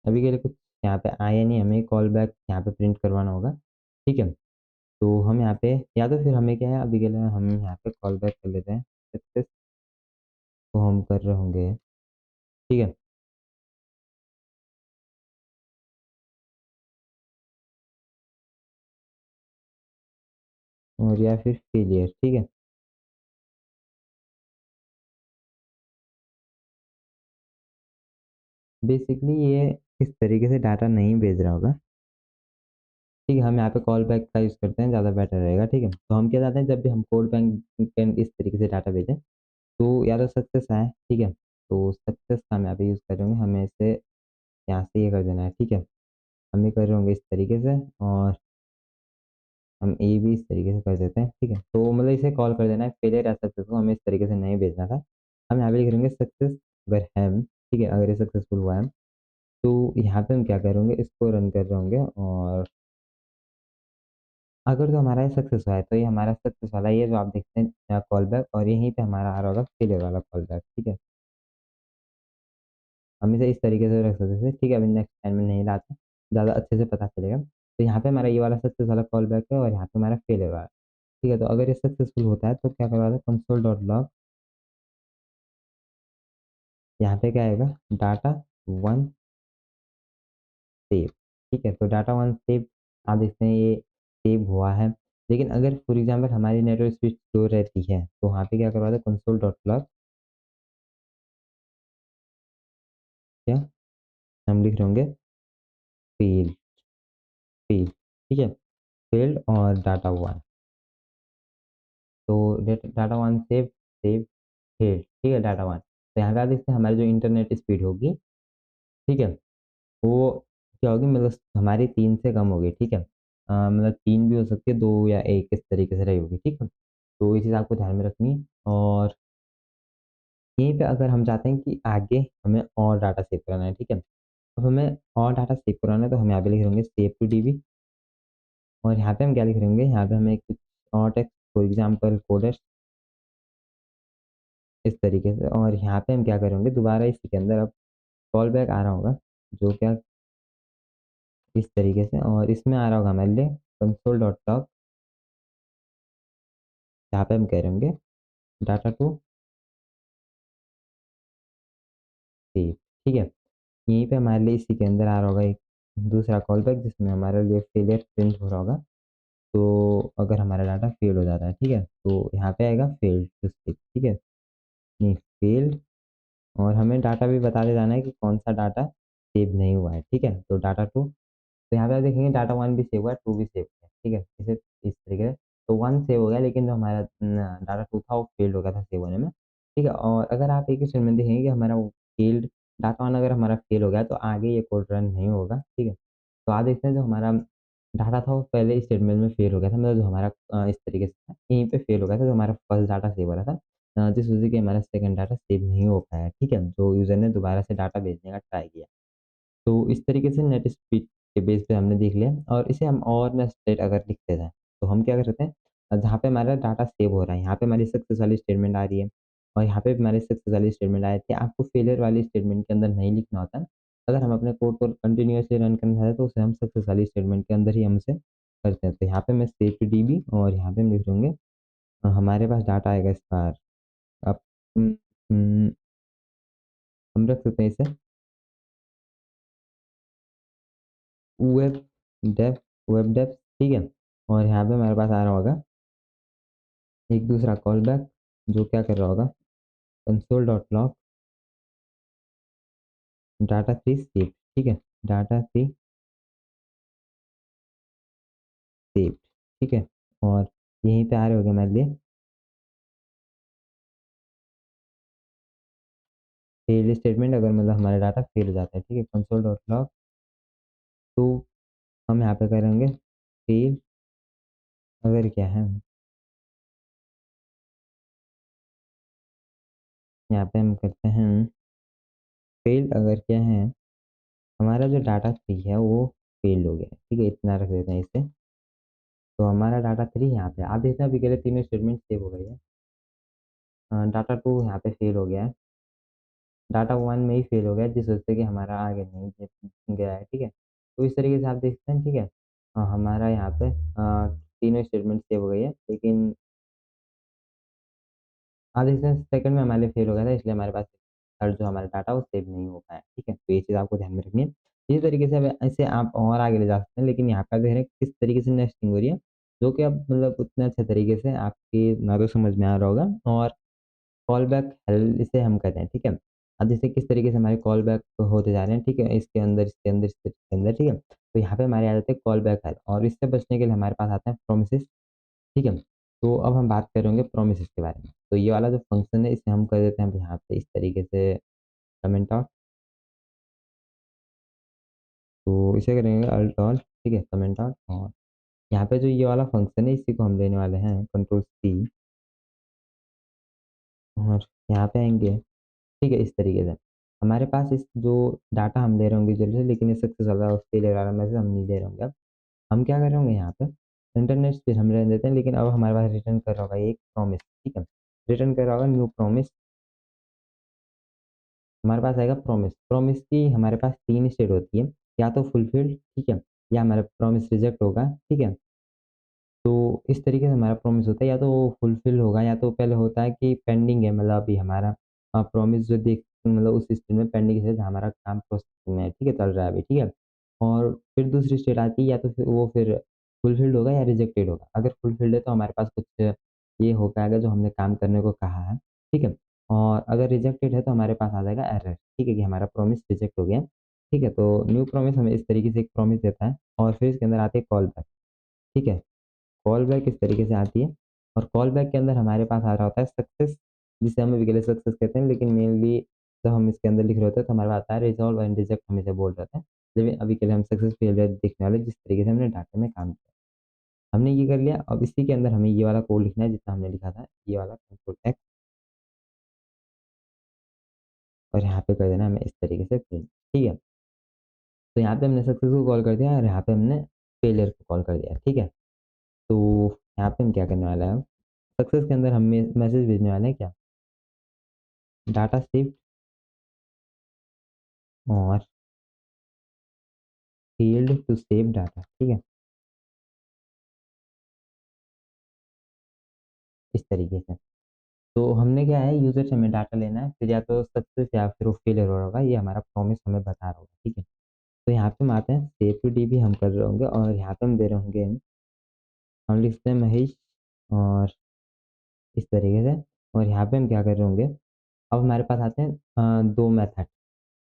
अभी के लिए कुछ यहाँ पे आया नहीं, हमें कॉल बैक यहाँ पे प्रिंट करवाना होगा, ठीक है? तो हम यहाँ पे या तो फिर हमें क्या है अभी के लिए हम यहाँ पे कॉल बैक कर लेते हैं सक्सेस को हम कर रहे होंगे, ठीक है? और या फिर फेलियर, ठीक है? बेसिकली ये इस तरीके से डाटा नहीं भेज रहा होगा, ठीक है? हम यहाँ पे कॉल बैक का यूज़ करते हैं, ज़्यादा बेटर रहेगा, ठीक है? तो हम क्या चाहते हैं जब भी हम कोड बैंक इस तरीके से डाटा भेजें तो या तो सक्सेस आए, ठीक है? तो सक्सेस का हम यहाँ पे यूज़ कर रहे होंगे, हमें इसे यहाँ से ये कर देना है, ठीक है? हम ये कर रहे होंगे इस तरीके से और हम ए भी इस तरीके से कर देते हैं, ठीक है? तो मतलब इसे कॉल कर देना है फेलियर या सक्सेस को हमें इस तरीके से नहीं भेजना था। हम यहाँ पे लिख देंगे सक्सेस अगर हैम, ठीक है? अगर ये सक्सेसफुल हुआ है, तो यहाँ पे हम क्या करेंगे इसको रन कर रहे होंगे और अगर तो हमारा ये सक्सेस हुआ है, तो ये हमारा सक्सेस वाला ये जो आप देखते हैं कॉल बैक और यहीं पे हमारा आ रहा होगा फेलियर वाला कॉल बैक, ठीक है? हम इसे इस तरीके से रख सकते थे, ठीक है? अभी नेक्स्ट टाइम में नहीं लाते, ज़्यादा अच्छे से पता चलेगा। तो यहाँ पे हमारा ये वाला सक्सेस वाला कॉल बैक है और यहाँ पे हमारा फेलियर वाला, ठीक है? तो अगर ये सक्सेसफुल होता है तो क्या करवाते हैं कंसोल डॉट लॉग यहाँ पे क्या आएगा डाटा 1 सेव, ठीक है? तो डाटा 1 सेव आप देखते हैं ये सेव हुआ है। लेकिन अगर फॉर एग्ज़ाम्पल हमारी नेटवर्क स्पीड स्लो रहती है, तो वहाँ पे क्या करवाते हैं कंसोल डॉट लॉग क्या हम लिख रहे होंगे फ़ील्ड फ़ील्ड, ठीक है? फ़ील्ड और डाटा 1 तो डाटा 1 सेव फ़ील्ड, ठीक है? डाटा 1 तो यहाँ पे आप देखते हैं हमारी जो इंटरनेट स्पीड होगी, ठीक है? वो क्या होगी मतलब हमारी 3 से कम होगी, ठीक है? मतलब 3 भी हो सकती है, 2 या 1 इस तरीके से रही होगी, ठीक है? तो ये चीज़ आपको ध्यान में रखनी है और यहीं पे अगर हम चाहते हैं कि आगे हमें और डाटा सेव कराना है, ठीक है? अब हमें और डाटा सेव कराना है तो हम यहाँ पे लिख देंगे सेव टू डीबी और यहाँ पे हम क्या लिख देंगे, यहाँ पे हमें कुछ और टेक्स्ट फॉर एग्ज़ाम्पल कोडेक्स इस तरीके से और यहाँ पे हम क्या करेंगे दोबारा इसी के अंदर अब कॉल बैक आ रहा होगा, जो क्या इस तरीके से और इसमें आ रहा होगा हमारे लिए कंसोल डॉट लॉग यहाँ पे हम करेंगे डाटा टू सेव, ठीक है? यहीं पे हमारे लिए इसी के अंदर आ रहा होगा एक दूसरा कॉल बैक जिसमें हमारे लिए फेलियर प्रिंट हो रहा होगा। तो अगर हमारा डाटा फेल हो जाता है, ठीक है? तो यहाँ पे आएगा फेल्ड टू सेव, ठीक है? नहीं फेल्ड और हमें डाटा भी बताते जाना है कि कौन-सा डाटा सेव नहीं हुआ है, ठीक है? तो डाटा 2 तो यहाँ पे आप देखेंगे डाटा 1 भी सेव हुआ है, 2 भी सेव हुआ है, ठीक है? इसे इस तरीके से तो 1 सेव हो गया लेकिन जो हमारा डाटा 2 था वो फेल्ड हो गया था सेव होने में, ठीक है? और अगर आप एक ही स्टेटमेंट देखेंगे कि हमारा वो फेल्ड डाटा 1 अगर हमारा फेल हो गया तो आगे ये कोड रन नहीं होगा, ठीक है? तो आप देखते हैं जो हमारा डाटा था वो पहले ही स्टेटमेंट में फेल हो गया था मतलब जो हमारा इस तरीके से था, यहीं पे फेल हो गया था जो हमारा फर्स्ट डाटा सेव हो रहा था जिस वजह से कि हमारा सेकंड डाटा सेव नहीं हो पाया, ठीक है? जो यूज़र ने दोबारा से डाटा भेजने का ट्राई किया। तो इस तरीके से नेट स्पीड के बेस पे हमने देख लिया और इसे हम और ना स्टेट अगर लिखते जाएँ, तो हम क्या कर सकते हैं जहाँ पे हमारा डाटा सेव हो रहा है, यहाँ पे हमारी सक्सेस वाली स्टेटमेंट आ रही है और यहाँ पे हमारी सक्सेस वाली स्टेटमेंट आ रही है। आपको फेलियर वाली स्टेटमेंट के अंदर नहीं लिखना होता है। अगर हम अपने कोड को कंटिन्यूअसली रन करना चाहते हैं, तो उसे हम सक्सेस वाली स्टेटमेंट के अंदर ही हम उसे करते हैं। तो यहाँ पे मैं सेव टू डीबी और यहाँ पे हम लिख देंगे हमारे पास डाटा आएगा इस बार। अब उम, उम, हम रख सकते हैं इसे वेब डेव वेब डेव ठीक है? और यहाँ पे हमारे पास आ रहा होगा एक दूसरा कॉल बैक जो क्या कर रहा होगा console dot log data 3 save ठीक है? डाटा 3 सेव ठीक है? और यहीं पे आ रहे होंगे हमारे लिए फेल स्टेटमेंट अगर मतलब हमारा डाटा फेल हो जाता है, ठीक है? कंसोल डॉट लॉग तो हम यहाँ पे करेंगे फेल अगर क्या है यहाँ पे हम करते हैं फेल अगर क्या है हमारा जो डाटा 3 है वो फेल हो गया है, ठीक है? इतना रख देते हैं इसे। तो हमारा डाटा 3 यहाँ पे आप देखते हैं अभी के लिए तीनों स्टेटमेंट सेव हो गई है। डाटा 2 यहाँ पे फेल हो गया है। डाटा 1 में ही फेल हो गया है जिस वजह से कि हमारा आगे नहीं गया है, ठीक है? तो इस तरीके से आप देखते हैं, ठीक है? हमारा यहाँ पे तीनों स्टेटमेंट सेव हो गई है लेकिन हाँ, देखते सेकंड में हमारे लिए फेल हो गया था इसलिए हमारे पास थर्ड जो हमारा डाटा वो सेव नहीं हो पाया, ठीक है? तो ये चीज़ आपको ध्यान में रखनी है। इसी तरीके से अब ऐसे आप और आगे ले जा सकते हैं लेकिन यहाँ पे आप देख रहे हैं किस तरीके से नेस्टिंग हो रही है, जो कि अब मतलब उतने अच्छे तरीके से आपके ना तो समझ में आ रहा होगा और कॉल बैक हेल्प इसे हम कहते हैं, ठीक है? अब जैसे किस तरीके से हमारे कॉल बैक होते जा रहे हैं, ठीक है? इसके अंदर, इसके अंदर, इसके अंदर, ठीक है? तो यहाँ पे हमारे आ जाते हैं कॉल बैक हेल्प और इससे बचने के लिए हमारे पास आते हैं प्रोमिसेस, ठीक है? तो अब हम बात करेंगे प्रोमिसेस के बारे में। तो ये वाला जो फंक्शन है इसे हम कर देते हैं यहाँ पे इस तरीके से कमेंट आउट, तो इसे करेंगे अल्ट ऑल, ठीक है? कमेंट आउट और यहाँ पे जो ये वाला फंक्शन है इसी को हम लेने वाले हैं कंट्रोल सी और यहाँ पे आएँगे ठीक है, इस तरीके से। हमारे पास इस जो डाटा हम ले रहे होंगे जल्दी से लेकिन ये सक्सेस वाला फेलियर वाला मैसेज हम नहीं ले रहे होंगे अब। हम क्या कर रहे होंगे यहाँ पे इंटरनेट स्पीड हम रहने देते हैं लेकिन अब हमारे पास रिटर्न कर रहा होगा एक प्रॉमिस, ठीक है? रिटर्न कर रहा होगा न्यू प्रॉमिस हमारे पास आएगा प्रॉमिस। प्रॉमिस की हमारे पास 3 स्टेट होती है, या तो फुलफिल्ड, ठीक है? या हमारा प्रॉमिस रिजेक्ट होगा, ठीक है? तो इस तरीके से हमारा प्रॉमिस होता है या तो वो फुलफिल होगा या तो पहले होता है कि पेंडिंग है मतलब अभी हमारा प्रॉमिस जो देख मतलब उस स्टेज में पेंडिंग है जहाँ हमारा काम प्रोसेसिंग में है, ठीक है? चल रहा है अभी, ठीक है? और फिर दूसरी स्टेट आती है या तो फिर फुलफिल्ड होगा या रिजेक्टेड होगा। अगर फुलफिल्ड है तो हमारे पास कुछ ये हो पाएगा जो हमने काम करने को कहा है, ठीक है? और अगर रिजेक्टेड है तो हमारे पास आ जाएगा एरर, ठीक है, कि हमारा प्रॉमिस रिजेक्ट हो गया। ठीक है, तो न्यू प्रॉमिस हमें इस तरीके से एक प्रॉमिस देता है और फिर इसके अंदर आती है कॉल बैक। ठीक है, कॉल बैक इस तरीके से आती है और कॉल बैक के अंदर हमारे पास आ रहा होता है सक्सेस, जिसे हम अभी के लिए सक्सेस कहते हैं, लेकिन मेनली जब हम इसके अंदर लिख रहे होते हैं तो हमारे पास आता है रिजॉल्व एंड रिजेक्ट, हमेशा बोल रहे हैं। लेकिन अभी के लिए हम सक्सेस फेलियर देखने वाले, जिस तरीके से हमने डाटा में काम किया। हमने ये कर लिया, अब इसी के अंदर हमें ये वाला कोड लिखना है जितना हमने लिखा था, ये वाला कंट्रोल एक्स, और यहाँ पे कर देना हमें इस तरीके से प्रिंट। ठीक है, तो यहाँ पे हमने सक्सेस को कॉल कर दिया और यहाँ पे हमने फेलियर को कॉल कर दिया। ठीक है, तो यहाँ पे हम क्या करने वाले हैं, सक्सेस के अंदर हम मैसेज भेजने वाले हैं क्या, डाटा सेव और फील्ड टू सेव डाटा। ठीक है, इस तरीके से। तो हमने क्या है, यूजर से हमें डाटा लेना है, फिर या तो सक्सेस या फिर वो फेलियर हो रहा होगा, ये हमारा प्रॉमिस हमें बता रहा होगा। ठीक है, तो यहाँ पे हम आते हैं, सेव टू डीबी हम कर रहे होंगे और यहाँ पे हम दे रहे होंगे, हम लिखते हैं महेश, और इस तरीके से। और यहाँ पे हम क्या कर रहे होंगे, अब हमारे पास आते हैं दो मेथड।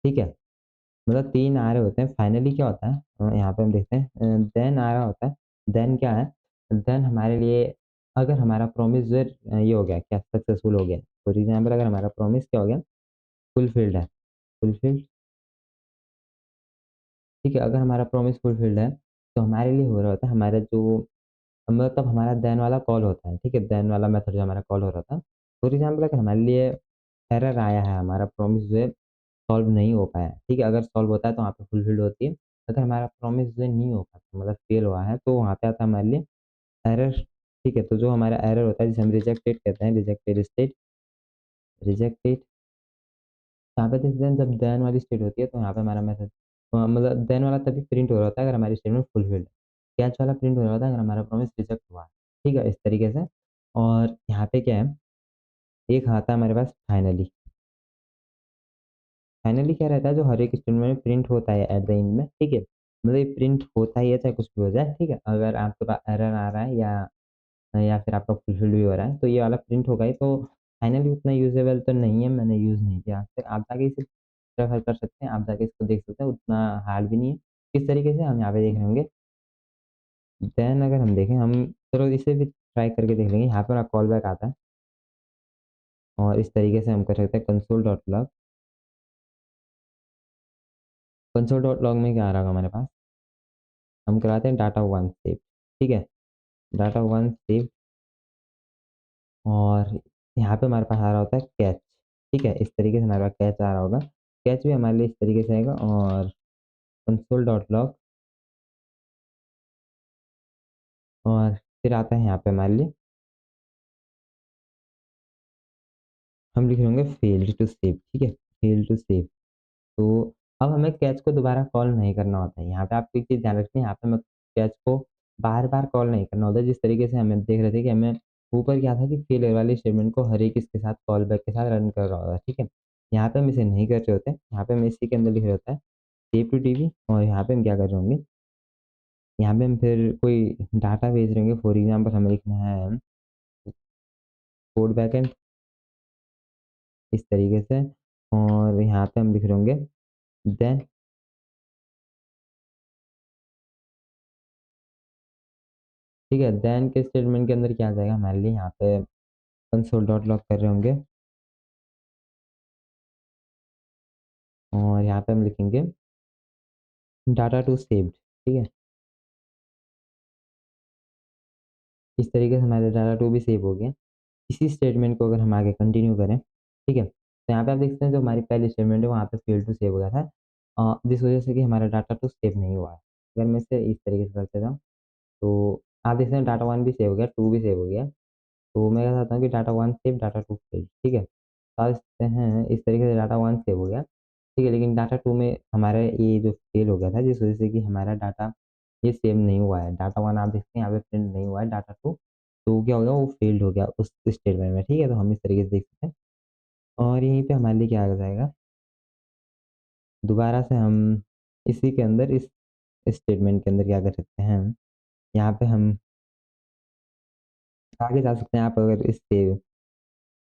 ठीक है, मतलब तीन आ रहे होते हैं। फाइनली क्या होता है, यहाँ पे हम देखते हैं देन आ रहा होता है। देन क्या है, देन हमारे लिए अगर हमारा प्रॉमिस जो है ये हो गया क्या, सक्सेसफुल हो गया। फॉर एग्जाम्पल अगर हमारा प्रॉमिस क्या हो गया, फुलफिल्ड है, फुलफिल्ड। ठीक है, अगर हमारा प्रॉमिस फुलफिल्ड है तो हमारे लिए हो रहा होता है, हमारा जो मतलब हमारा देन वाला कॉल होता है। ठीक है, देन वाला मेथड जो हमारा कॉल हो रहा था, फॉर एग्जाम्पल अगर हमारे लिए एरर आया है, हमारा प्रॉमिस जो है सॉल्व नहीं हो पाया। ठीक है, अगर सॉल्व होता है तो वहाँ पे फुलफिल्ड होती है। अगर हमारा प्रॉमिस जो है नहीं हो पाता, मतलब फेल हुआ है, तो वहाँ पे आता है हमारे लिए एरर। ठीक है, तो जो हमारा एरर होता है जिसे हम रिजेक्टेड कहते हैं, रिजेक्टेड स्टेट, रिजेक्टेड। यहाँ पे देखते हैं जब देन वाली स्टेट होती है तो यहाँ पे हमारा मैसेज, मतलब देन वाला तभी प्रिंट हो रहा होता है अगर हमारी स्टेटमेंट फुलफिल्ड है। कैच वाला प्रिंट हो रहा होता है अगर हमारा प्रॉमिस रिजेक्ट हुआ है। ठीक है, इस तरीके से। और यहाँ पे क्या है, एक आता है हमारे पास फाइनली। फाइनली क्या रहता है, जो हर एक स्टेटमेंट में प्रिंट होता है एट द एंड में। ठीक है, मतलब ये प्रिंट होता ही है चाहे कुछ भी हो जाए। ठीक है, अगर आपके पास एरर आ रहा है या फिर आपका फुलफिल भी हो रहा है तो ये वाला प्रिंट होगा ही। तो फाइनली उतना यूजेबल तो नहीं है, मैंने यूज़ नहीं किया आज तक। आप जाके इसे प्रेफर कर सकते हैं, आप जाके इसको देख सकते हैं, उतना हार्ड भी नहीं है। किस तरीके से हम यहाँ पे देख रहे होंगे, देन अगर हम देखें, हम चलो इसे भी ट्राई करके देख लेंगे। यहाँ पर कॉल बैक आता है और इस तरीके से हम कर सकते हैं console dot log. Console dot log में क्या आ रहा होगा हमारे पास, हम कराते हैं डाटा वन सेव। ठीक है, डाटा वन सेव, और यहाँ पे हमारे पास आ रहा होता है कैच। ठीक है, इस तरीके से हमारे पास कैच आ रहा होगा। कैच भी हमारे लिए इस तरीके से आएगा, और कंसोल डॉट लॉग, और फिर आता है यहाँ पे हमारे लिए, हम लिख होंगे फेल्ड टू सेव। ठीक है, फेल्ड टू सेव। तो अब हमें कैच को दोबारा कॉल नहीं करना होता है। यहाँ पे आपको एक चीज़ ध्यान रखनी है, यहाँ पे हमें कैच को बार बार कॉल नहीं करना होता है। जिस तरीके से हमें देख रहे थे कि हमें ऊपर क्या था कि फेलियर वाली स्टेटमेंट को हर एक इसके साथ कॉल बैक के साथ रन कर रहा होता है। ठीक है, यहाँ पे हम इसे नहीं कर रहे होते हैं। यहाँ पे हम इसी के अंदर लिख रहे होता है सेव टू डीबी, और यहाँ पे हम क्या कर रहे होंगे, यहाँ पे हम फिर कोई डाटा भेज रहे होंगे। फॉर एग्जाम्पल हमें लिखना है कोड बैकएंड, इस तरीके से। और यहाँ पे हम लिख रहे होंगे देन। ठीक है, देन के स्टेटमेंट के अंदर क्या आ जाएगा हमारे लिए, यहाँ पे कंसोल डॉट लॉग कर रहे होंगे, और यहाँ पे हम लिखेंगे डाटा टू सेव्ड। ठीक है, इस तरीके से हमारे डाटा टू भी सेव हो गया। इसी स्टेटमेंट को अगर हम आगे कंटिन्यू करें, ठीक है, तो यहाँ पे आप देखते हैं जो हमारी पहली स्टेटमेंट है वहाँ पे फेल टू सेव हो गया था, जिस वजह से कि हमारा डाटा टू सेव नहीं हुआ है। अगर मैं इसे इस तरीके से करते जाऊँ तो आप देखते हैं डाटा वन भी सेव हो गया, टू भी सेव हो गया। तो मैं क्या चाहता हूँ कि data one save, data two fail. ठीक है, तो आप देखते हैं इस तरीके से डाटा वन सेव हो गया। ठीक है, लेकिन डाटा टू में हमारा ये जो फेल हो गया था, जिस वजह से कि हमारा डाटा ये सेव नहीं हुआ है। डाटा वन आप देखते हैं यहाँ पे प्रिंट नहीं हुआ है, डाटा टू तो क्या हो गया, वो फेल्ड हो गया उस स्टेटमेंट में। ठीक है, तो हम इस तरीके से देख सकते हैं। और यहीं पे हमारे लिए क्या आ जाएगा, दोबारा से हम इसी के अंदर इस स्टेटमेंट के अंदर क्या कर सकते हैं, यहाँ पे हम आगे जा सकते हैं। आप अगर इस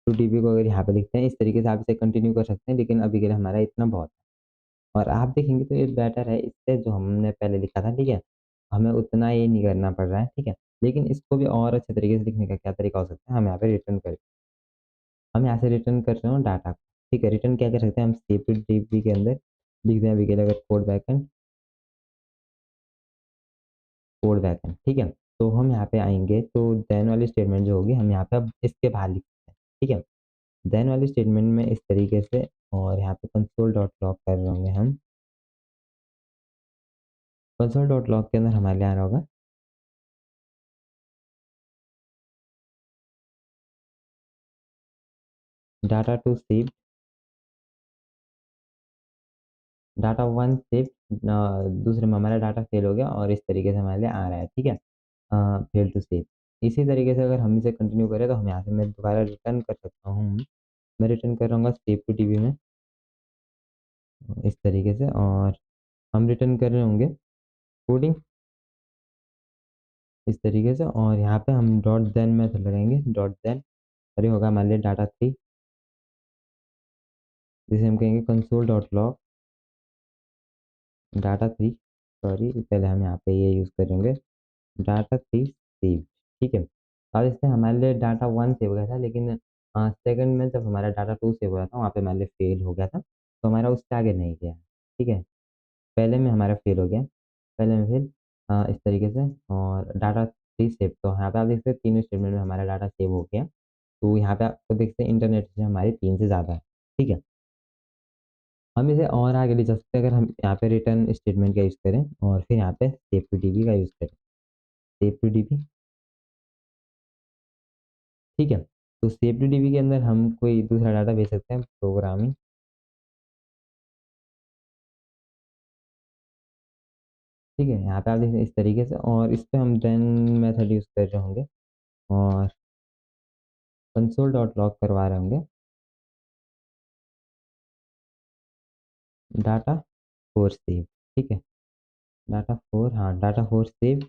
टू टीबी को अगर यहाँ पे लिखते हैं, इस तरीके से आप इसे कंटिन्यू कर सकते हैं, लेकिन अभी के लिए हमारा इतना बहुत है। और आप देखेंगे तो ये बेटर है इससे जो हमने पहले लिखा था, ठीक है? हमें उतना ये नहीं करना पड़ रहा है, ठीक है? लेकिन इसको भी और अच्छे तरीके से लिखने का क्या तरीका हो सकता है, हम यहाँ पे रिटर्न करें। हम यहाँ से रिटर्न कर रहे हो डाटा को, ठीक है? रिटर्न क्या कर सकते हैं हम, CPDB के अंदर लिख दें अभी के लिए, अगर कोड बैकएंड, ठीक है? तो हम यहाँ पे आएँगे तो देन वाली स्टेटमेंट जो होगी हम यहाँ पे अब इसके बाहर लिखते हैं, ठीक है? देन वाली स्टेटमेंट में इस तरीके से, और यहाँ पे कंसोल डॉट लॉग कर रहे होंगे हम। कंसोल डॉट लॉग के अंदर हमारे लिए आ रहा होगा data two save, data 1 save, दूसरे में हमारा डाटा फेल हो गया और इस तरीके से हमारे लिए आ रहा है, ठीक है? Fail to save. इसी तरीके से अगर हम इसे कंटिन्यू करें तो हम यहाँ से मैं दोबारा रिटर्न कर सकता हूँ। मैं रिटर्न कर रहूँगा सेव टू टीबी में, इस तरीके से, और हम रिटर्न कर रहे होंगे कोडिंग इस तरीके से, और यहाँ पे हम डॉट देन मेथड लगाएंगे, डॉट देन, और ये होगा हमारे लिए डाटा 3, जिसे हम कहेंगे console dot log data 3। Sorry, पहले हम यहाँ पे ये यूज़ करेंगे डाटा 3 सेव, ठीक है? और इससे हमारे लिए डाटा 1 सेव हो गया था, लेकिन सेकंड में जब हमारा डाटा 2 सेव हो रहा था वहाँ पे हमारे लिए फेल हो गया था, तो हमारा उससे आगे नहीं गया, ठीक है? पहले में हमारा फेल हो गया, पहले में फेल, इस तरीके से, और डाटा 3 सेव, तो यहाँ पे आप देख सकते हैं तीनों स्टेटमेंट में हमारा डाटा सेव हो गया। तो यहाँ पे आप देखते हैं इंटरनेट से हमारी 3 से ज़्यादा है, ठीक है? हम इसे और आगे ले जा सकते हैं अगर हम यहाँ पे रिटर्न स्टेटमेंट का यूज़ करें और फिर यहाँ पे सेव टू डीबी का यूज़ करें। सेव टू डीबी, ठीक है? तो सेव टू डीबी के अंदर हम कोई दूसरा डाटा भेज सकते हैं, प्रोग्रामिंग, ठीक है? यहाँ पे आप देखें इस तरीके से, और इस पे हम देन मेथड यूज़ कर रहे होंगे और कंसोल डॉट लॉग करवा रहे होंगे डाटा 4 सेव, ठीक है? डाटा 4, हाँ, डाटा 4 सेव,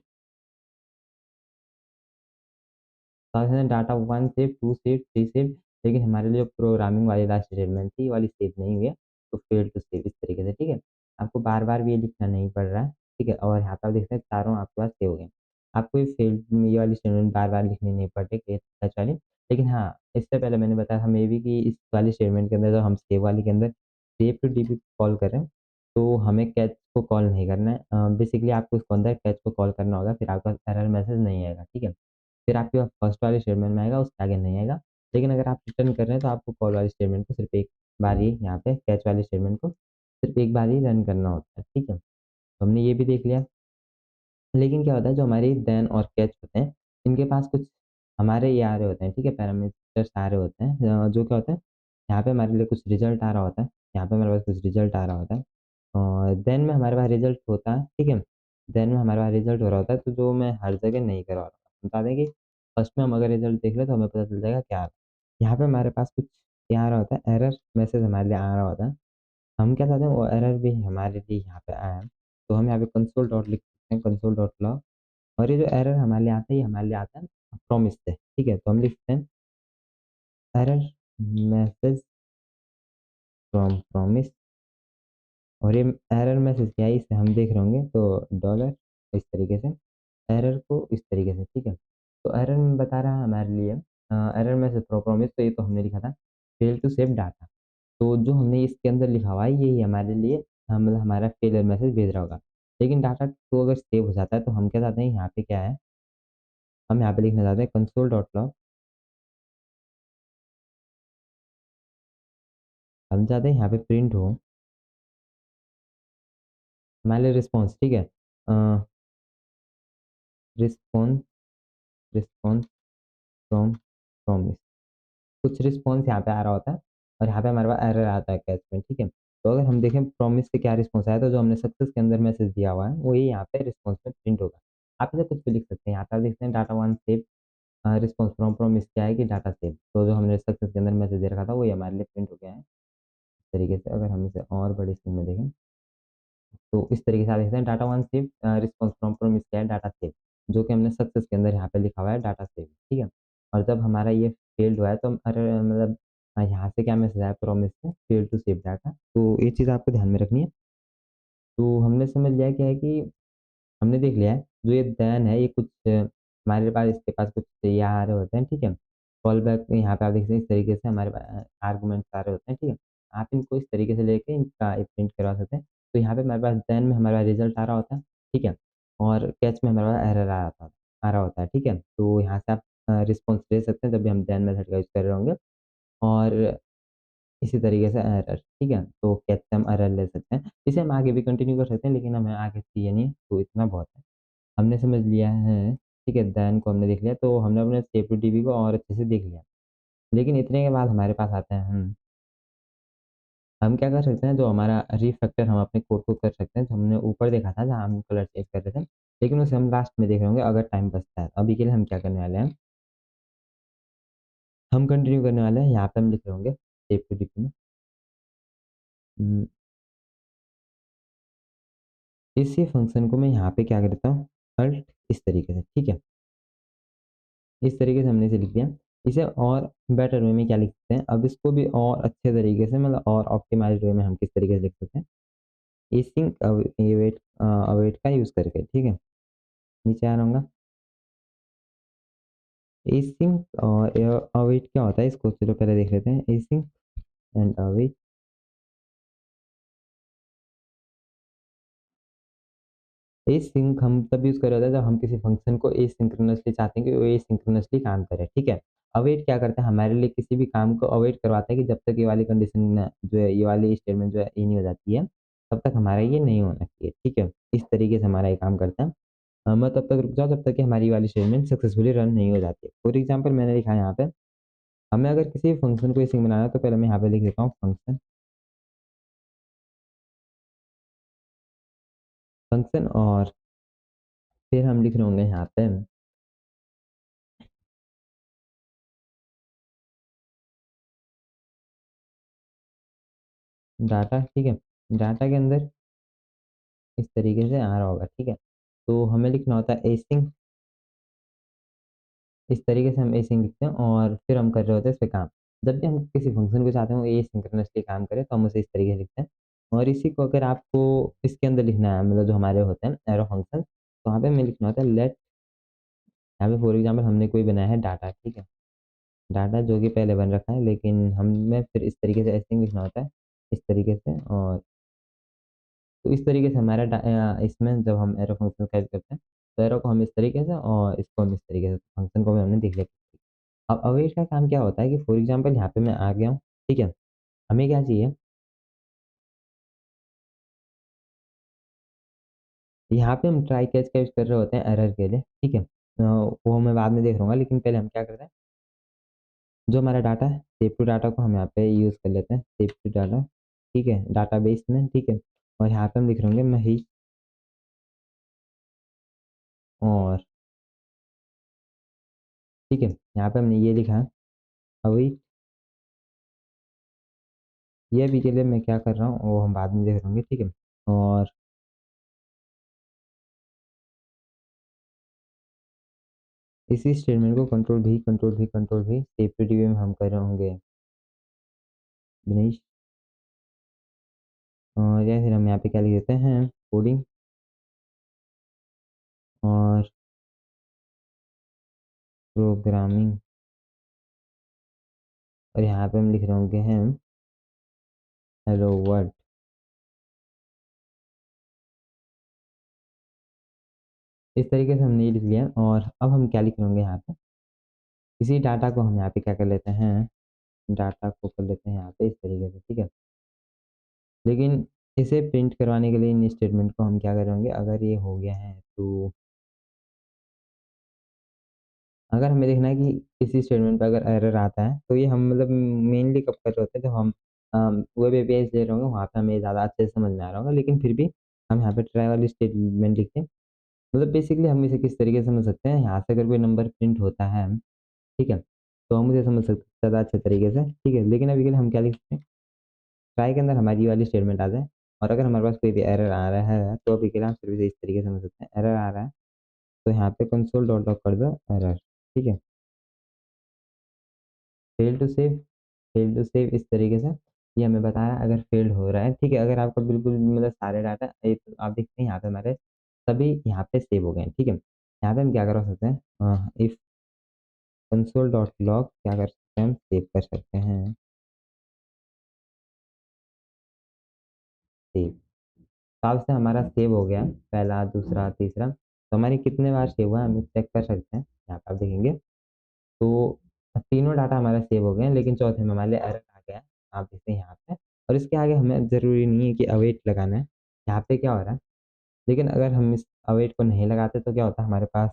साथ में डाटा 1 सेव, 2 सेव, 3 सेव, लेकिन हमारे लिए जो प्रोग्रामिंग वाली लास्ट स्टेटमेंट थी, ये वाली सेव नहीं हुई है, तो फेल टू सेव, इस तरीके से, ठीक है? आपको बार-बार भी ये लिखना नहीं पड़ रहा है, ठीक है? और यहाँ पे आप देखते हैं चारों आपके पास सेव हो गए। आपको ये ये वाली स्टेटमेंट बार-बार लिखनी नहीं पड़ती सच वाली, लेकिन हाँ, इससे पहले मैंने बताया था मे बी कि इस वाली स्टेटमेंट के अंदर जब हम सेव वाली के अंदर सेव टू डीबी कॉल करें, तो हमें कैच को कॉल नहीं करना है। बेसिकली आपको इसके अंदर कैच को कॉल करना होगा, फिर आपका एरर मैसेज नहीं आएगा, ठीक है? फिर आपके पास फर्स्ट वाले स्टेटमेंट में आएगा, उसके आगे नहीं आएगा। लेकिन अगर आप रिटर्न कर रहे हैं तो आपको कॉल वाले स्टेटमेंट को सिर्फ़ एक बार ही, यहाँ पे कैच वाले स्टेटमेंट को सिर्फ़ एक बार ही रन करना होता है, ठीक है? तो हमने ये भी देख लिया। लेकिन क्या होता है जो हमारी देन और कैच होते हैं, इनके पास कुछ हमारे ये आ रहे होते हैं, ठीक है? पैरामीटर्स आ रहे होते हैं, जो क्या होता है, यहाँ पे हमारे लिए कुछ रिज़ल्ट आ रहा होता है, यहाँ पे हमारे पास कुछ रिज़ल्ट आ रहा होता है, और देन में हमारे पास रिज़ल्ट होता है, ठीक है? देन में हमारे पास रिज़ल्ट हो रहा होता है, तो जो मैं हर जगह नहीं करवा रहा हूँ। बता दें कि फर्स्ट में हम अगर रिज़ल्ट देख लें तो हमें पता चल जाएगा क्या आ रहा है। यहाँ पे हमारे पास कुछ क्या आ रहा होता है, एरर मैसेज हमारे लिए आ रहा होता है। हम क्या चाहते हैं वो एरर भी हमारे लिए यहाँ पे आया है, तो हम यहाँ पे कंसोल डॉट लिख सकते हैं, कंसोल डॉट लॉग, और ये जो एरर हमारे लिए आता है, ये हमारे लिए आता है प्रॉमिस से, ठीक है? तो हम लिखते हैं एरर मैसेज फ्रॉम प्रॉमिस, और ये एरर मैसेज क्या है इसे हम देख रहे होंगे, तो डॉलर इस तरीके से, एरर को इस तरीके से, ठीक है? तो एरर में बता रहा है हमारे लिए एरर मैसेज फ्रॉम प्रॉमिस, तो ये तो हमने लिखा था फेल टू सेव डाटा, तो जो हमने इसके अंदर लिखा हुआ है यही हमारे लिए मतलब हमारा फेलियर मैसेज भेज रहा होगा। लेकिन डाटा तो अगर सेव हो जाता है तो हम क्या चाहते हैं यहाँ पे क्या है, हम यहाँ पे लिखना चाहते हैं कंसोल डॉट लॉग, हम चाहते हैं यहाँ पे प्रिंट हो हमारे लिए रिस्पॉन्स, ठीक है? रिस्पॉन्स, रिस्पॉन्स फ्रॉम प्रॉमिस, कुछ रिस्पॉन्स यहाँ पे आ रहा होता है, और यहाँ पे हमारे पास एरर आता है कैच में, ठीक है? तो अगर हम देखें प्रॉमिस से क्या रिस्पॉन्स आया, तो जो हमने सक्सेस के अंदर मैसेज दिया हुआ है वही यहाँ पे रिस्पॉन्स में प्रिंट होगा। आप इसे कुछ भी लिख सकते हैं, यहाँ पे आप देखते हैं data 1 save, response from promise क्या है कि डाटा सेव, तो जो हमने सक्सेस के अंदर मैसेज दे रखा था वही हमारे लिए प्रिंट हो गया है। इस तरीके से अगर हम इसे और बड़ी स्क्रीन में देखें, तो इस तरीके से आप देखते हैं data 1 save, response from promise क्या है, डाटा सेव, जो कि हमने सक्सेस के अंदर यहाँ पे लिखा हुआ है डाटा सेव, ठीक है? और जब हमारा ये फ़ेल्ड हुआ है तो हम एरर मतलब यहाँ से क्या मैसेज आया प्रॉमिस से फ़ेल्ड टू सेव डाटा। तो ये चीज़ आपको ध्यान में रखनी है। तो हमने समझ लिया क्या है कि हमने देख लिया है, जो ये देन है ये कुछ हमारे पास इसके पास कुछ ये आ रहे होते हैं, ठीक है? कॉल बैक यहाँ पे आप देख सकते हैं इस तरीके से हमारे आर्गुमेंट्स आ रहे होते हैं, ठीक है? आप इनको इस तरीके से लेके इनका एक प्रिंट करवा सकते हैं। तो यहाँ पे हमारे पास देन में हमारा रिज़ल्ट आ रहा होता है, ठीक है? और कैच में हमारा एरर आ रहा होता है, ठीक है? तो यहाँ से आप रिस्पॉन्स ले सकते हैं जब भी हम देन मेथड का यूज़ कर रहे होंगे और इसी तरीके से एरर, ठीक है? तो कैच से हम एरर ले सकते हैं। इसे हम आगे भी कंटिन्यू कर सकते हैं लेकिन हमें आगे चाहिए नहीं, तो इतना बहुत है। हमने समझ लिया है, ठीक है, देन को हमने देख लिया, तो हमने अपने सेपरेटिव को और अच्छे से देख लिया। लेकिन इतने के बाद हमारे पास आते हैं हम क्या कर सकते हैं, जो हमारा रिफैक्टर हम अपने कोड को कर सकते हैं, जो हमने ऊपर देखा था जहाँ हम कलर चेंज कर रहे थे, लेकिन उसे हम लास्ट में देख रहे होंगे अगर टाइम बचता है। अभी के लिए हम क्या करने वाले हैं, हम कंटिन्यू करने वाले हैं, यहाँ पे हम लिख रहे होंगे सेपरेटिव में उम, इसी फंक्शन को मैं यहाँ पे क्या करता हूँ, अल्ट इस तरीके से, ठीक है? इस तरीके से हमने इसे लिख दिया। इसे और बेटर वे में क्या लिख सकते हैं, अब इसको भी और अच्छे तरीके से मतलब और ऑप्टिमाइज़्ड वे में हम किस तरीके से लिख सकते हैं, एसिंक अवेट का यूज़ करके, ठीक है? नीचे आ रहूँगा। एसिंक और अवेट क्या होता है इसको चलो पहले देख लेते हैं। एसिंक एंड अवेट, एसिंक हम तब यूज़ कर रहे होते हैं जब हम किसी फ़ंक्शन को एसिंक्रोनसली चाहते हैं कि वो एसिंक्रोनसली काम करे, ठीक है? अवेट क्या करता है हमारे लिए किसी भी काम को अवेट करवाता है कि जब तक ये वाली कंडीशन जो है ये वाली स्टेटमेंट जो है ये नहीं हो जाती है, तब तक हमारा ये नहीं होना चाहिए, ठीक है? इस तरीके से हमारा ये काम करता है। मैं तब तक रुक जाओ जब तक कि हमारी वाली स्टेटमेंट सक्सेसफुली रन नहीं हो जाती है। फॉर एग्ज़ाम्पल मैंने लिखा है यहाँ पे, हमें अगर किसी फ़ंक्शन को एसिंक बनाना है तो पहले मैं यहाँ पे लिख देता हूँ फंक्शन और फिर हम लिख रहे होंगे यहाँ पे डाटा, ठीक है? डाटा के अंदर इस तरीके से आ रहा होगा, ठीक है? तो हमें लिखना होता है एसिंक, इस तरीके से हम एसिंक लिखते हैं और फिर हम कर रहे होते हैं इस पे काम। जब भी हम किसी फ़ंक्शन को चाहते हैं वो एसिंक्रोनसली काम करे तो हम उसे इस तरीके से लिखते हैं और इसी को अगर आपको इसके अंदर लिखना है मतलब जो हमारे होते हैं एरो फंक्शन, तो वहाँ पे हमें लिखना होता है लेट, यहाँ पे फॉर एग्ज़ाम्पल हमने कोई बनाया है डाटा, ठीक है? डाटा जो कि पहले बन रखा है लेकिन हमें फिर इस तरीके से एसिंक लिखना होता है, इस तरीके से और तो इस तरीके से हमारा इसमें जब हम एरो फंक्शन का यूज़ करते हैं, तो एरो को हम इस तरीके से और इसको हम इस तरीके से फंक्शन को भी हमने देख लिया। अब अवेट का काम क्या होता है कि फॉर एग्ज़ाम्पल यहाँ पे मैं आ गया हूँ, ठीक है? हमें क्या चाहिए, यहाँ पे हम ट्राई कैच का यूज़ कर रहे होते हैं एरर के लिए, ठीक है? वो मैं बाद में देख लूँगा लेकिन पहले हम क्या करते हैं, जो हमारा डाटा है, सेव टू डाटा को हम यहाँ पे यूज़ कर लेते हैं, सेव टू डाटा, ठीक है? डाटाबेस में, ठीक है? और यहाँ पे हम लिख लेंगे महीश और ठीक है? यहाँ पे हमने ये लिखा है अवेट, ये अभी के लिए मैं क्या कर रहा हूँ वो हम बाद में देख लेंगे, ठीक है? और इसी स्टेटमेंट को कंट्रोल भी सेपरेटिव में हम कर रहे होंगे दिनेश और या फिर हम यहाँ पे क्या लिख देते हैं कोडिंग और प्रोग्रामिंग और यहाँ पे हम लिख रहे होंगे हम हेलो वर्ल्ड। इस तरीके से हमने ये लिख लिया और अब हम क्या लिख रहे होंगे यहाँ पे, इसी डाटा को हम यहाँ पे क्या कर लेते हैं, डाटा को कर लेते हैं यहाँ पे इस तरीके से, ठीक है? लेकिन इसे प्रिंट करवाने के लिए इन स्टेटमेंट को हम क्या करेंगे, अगर ये हो गया है तो अगर हमें देखना है कि किसी स्टेटमेंट पे अगर एरर आता है, तो ये हम मतलब मेनली कब कर रहे होते हैं जब हम वेब एपीआईज़ ले रहे होंगे, वहाँ पे हमें ज़्यादा अच्छे से समझ में आ रहा होगा। लेकिन फिर भी हम यहाँ पे ट्राई वाली स्टेटमेंट लिखते हैं। मतलब बेसिकली हम इसे किस तरीके से समझ सकते हैं, यहाँ से अगर कोई नंबर प्रिंट होता है, ठीक है? तो हम उसे समझ सकते हैं ज़्यादा अच्छे तरीके से, ठीक है? लेकिन अभी के लिए हम क्या लिख सकते हैं, ट्राई के अंदर हमारी ये वाली स्टेटमेंट आ जाए और अगर हमारे पास कोई भी एरर आ रहा है, तो अभी के लिए हम फिर भी इस तरीके से समझ सकते हैं, एरर आ रहा है, तो यहाँ पे कंसोल डॉट लॉग कर दो एरर, ठीक है? फ़ेल टू सेव इस तरीके से ये हमें बता रहा है अगर फ़ेल्ड हो रहा है, ठीक है? अगर आपका बिल्कुल मतलब सारे डाटा एक आप देखते हैं यहाँ पे हमारे सभी यहाँ पे सेव हो गए हैं, ठीक है? यहाँ पे हम क्या कर सकते हैं इफ कंसोल डॉट लॉग क्या कर सकते हैं हम सेव कर सकते हैं, सेव। साल से हमारा सेव हो गया, पहला, दूसरा, तीसरा, तो हमारी कितने बार सेव हुआ है हम चेक कर सकते हैं। यहाँ पे आप देखेंगे तो तीनों डाटा हमारे सेव हो गए हैं, लेकिन चौथे में हमारे लिए एरर आ गया है। आप देखते हैं यहाँ पे और इसके आगे हमें ज़रूरी नहीं है कि अवेट लगाना है। यहाँ पे क्या हो रहा है, लेकिन अगर हम इस अवेट को नहीं लगाते तो क्या होता है हमारे पास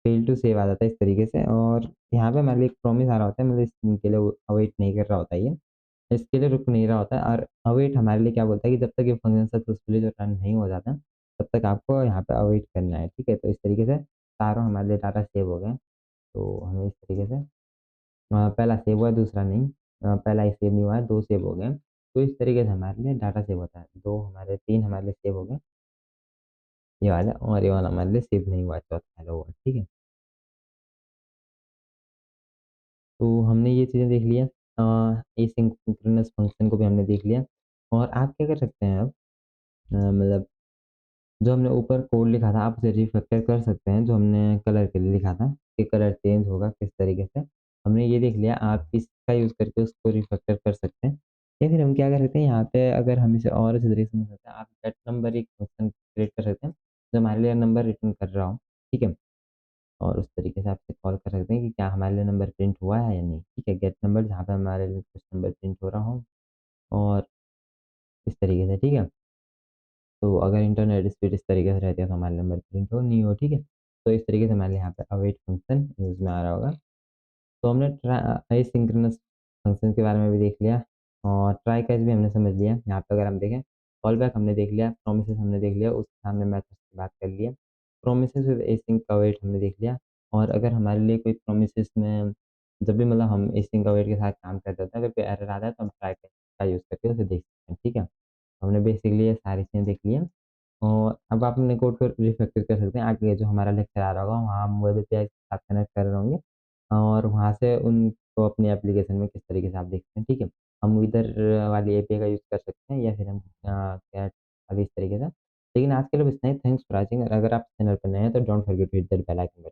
फेल टू सेव आ जाता है इस तरीके से और यहाँ पे हमारे लिए एक प्रॉमिस आ रहा होता है मतलब इसके लिए वो अवेट नहीं कर रहा होता है ये। इसके लिए रुक नहीं रहा होता है और अवेट हमारे लिए क्या बोलता है कि जब तक ये फंक्शन सक्सेसफुली जो रन नहीं हो जाता, तब तक आपको यहाँ पे अवेट करना है, ठीक है? तो इस तरीके से चारों हमारे लिए डाटा सेव हो गए। तो हमें इस तरीके से पहला सेव हुआ है, दूसरा नहीं। पहला ही सेव नहीं हुआ है, 2 सेव हो गए। तो इस तरीके से हमारे लिए डाटा सेव होता है। 2 हमारे 3 हमारे लिए सेव हो गए, ये वाला और ये वाला हमारे लिए सेव नहीं हुआ है, चौथा वाला हुआ, ठीक है? तो हमने ये चीज़ें देख लिया एसिंक्रोनस फंक्शन को भी हमने देख लिया और आप क्या कर सकते हैं अब मतलब जो हमने ऊपर कोड लिखा था आप उसे रिफैक्टर कर सकते हैं, जो हमने कलर के लिए लिखा था, कि कलर चेंज होगा किस तरीके से। हमने ये देख लिया, आप इसका यूज़ करके उसको रिफैक्टर कर सकते हैं। या फिर हम क्या कर सकते हैं यहाँ पे अगर हम इसे और अच्छे तरीके से समझ सकते हैं, आप गेट नंबर एक फंक्शन क्रिएट कर सकते हैं, जो हमारे लिए नंबर रिटर्न कर रहा हो, ठीक है? और उस तरीके से आप इसे कॉल कर सकते हैं कि क्या हमारे लिए नंबर प्रिंट हुआ है या नहीं, ठीक है? गेट नंबर जहाँ पे हमारे लिए कुछ नंबर प्रिंट हो रहा हो और इस तरीके से, ठीक है? तो अगर इंटरनेट स्पीड इस तरीके से रहती है तो हमारे नंबर प्रिंट हो नहीं हो, ठीक है? तो इस तरीके से हमारे यहाँ पे अवेट फंक्शन यूज़ में आ रहा होगा। तो हमने एसिंक्रोनस फंक्शन के बारे में भी देख लिया और ट्राई कैच भी हमने समझ लिया। यहाँ पे अगर हम देखें कॉल बैक हमने देख लिया, प्रोमिसेस हमने देख लिया, उसके सामने मेथड्स की बात कर लिया। प्रोमिसेस विद एसिंक अवेट हमने देख लिया और अगर हमारे लिए कोई प्रोमिसेस में जब भी मतलब हम एसिंक अवेट के साथ काम करते हैं, अगर कोई एरर आता है तो हम ट्राई कैच का यूज़ करके उसे देख सकते हैं, ठीक है? हमने बेसिकली ये सारी चीज़ें देख ली हैं। और अब आप अपने कोड को रिफैक्टर कर सकते हैं। आगे जो हमारा लेक्चर आ रहा होगा, वहाँ हम वेब एपीआई के साथ कनेक्ट कर रहे होंगे और वहाँ से उनको अपनी एप्लीकेशन में किस तरीके से आप देखते हैं, ठीक है? हम इधर वाली एपीआई का यूज़ कर सकते हैं या फिर हम क्या अभी इस तरीके से। लेकिन आज के लिए बस इतना ही। थैंक्स फॉर वॉचिंग और अगर आप चैनल पर नए हैं तो don't forget to hit that bell icon button.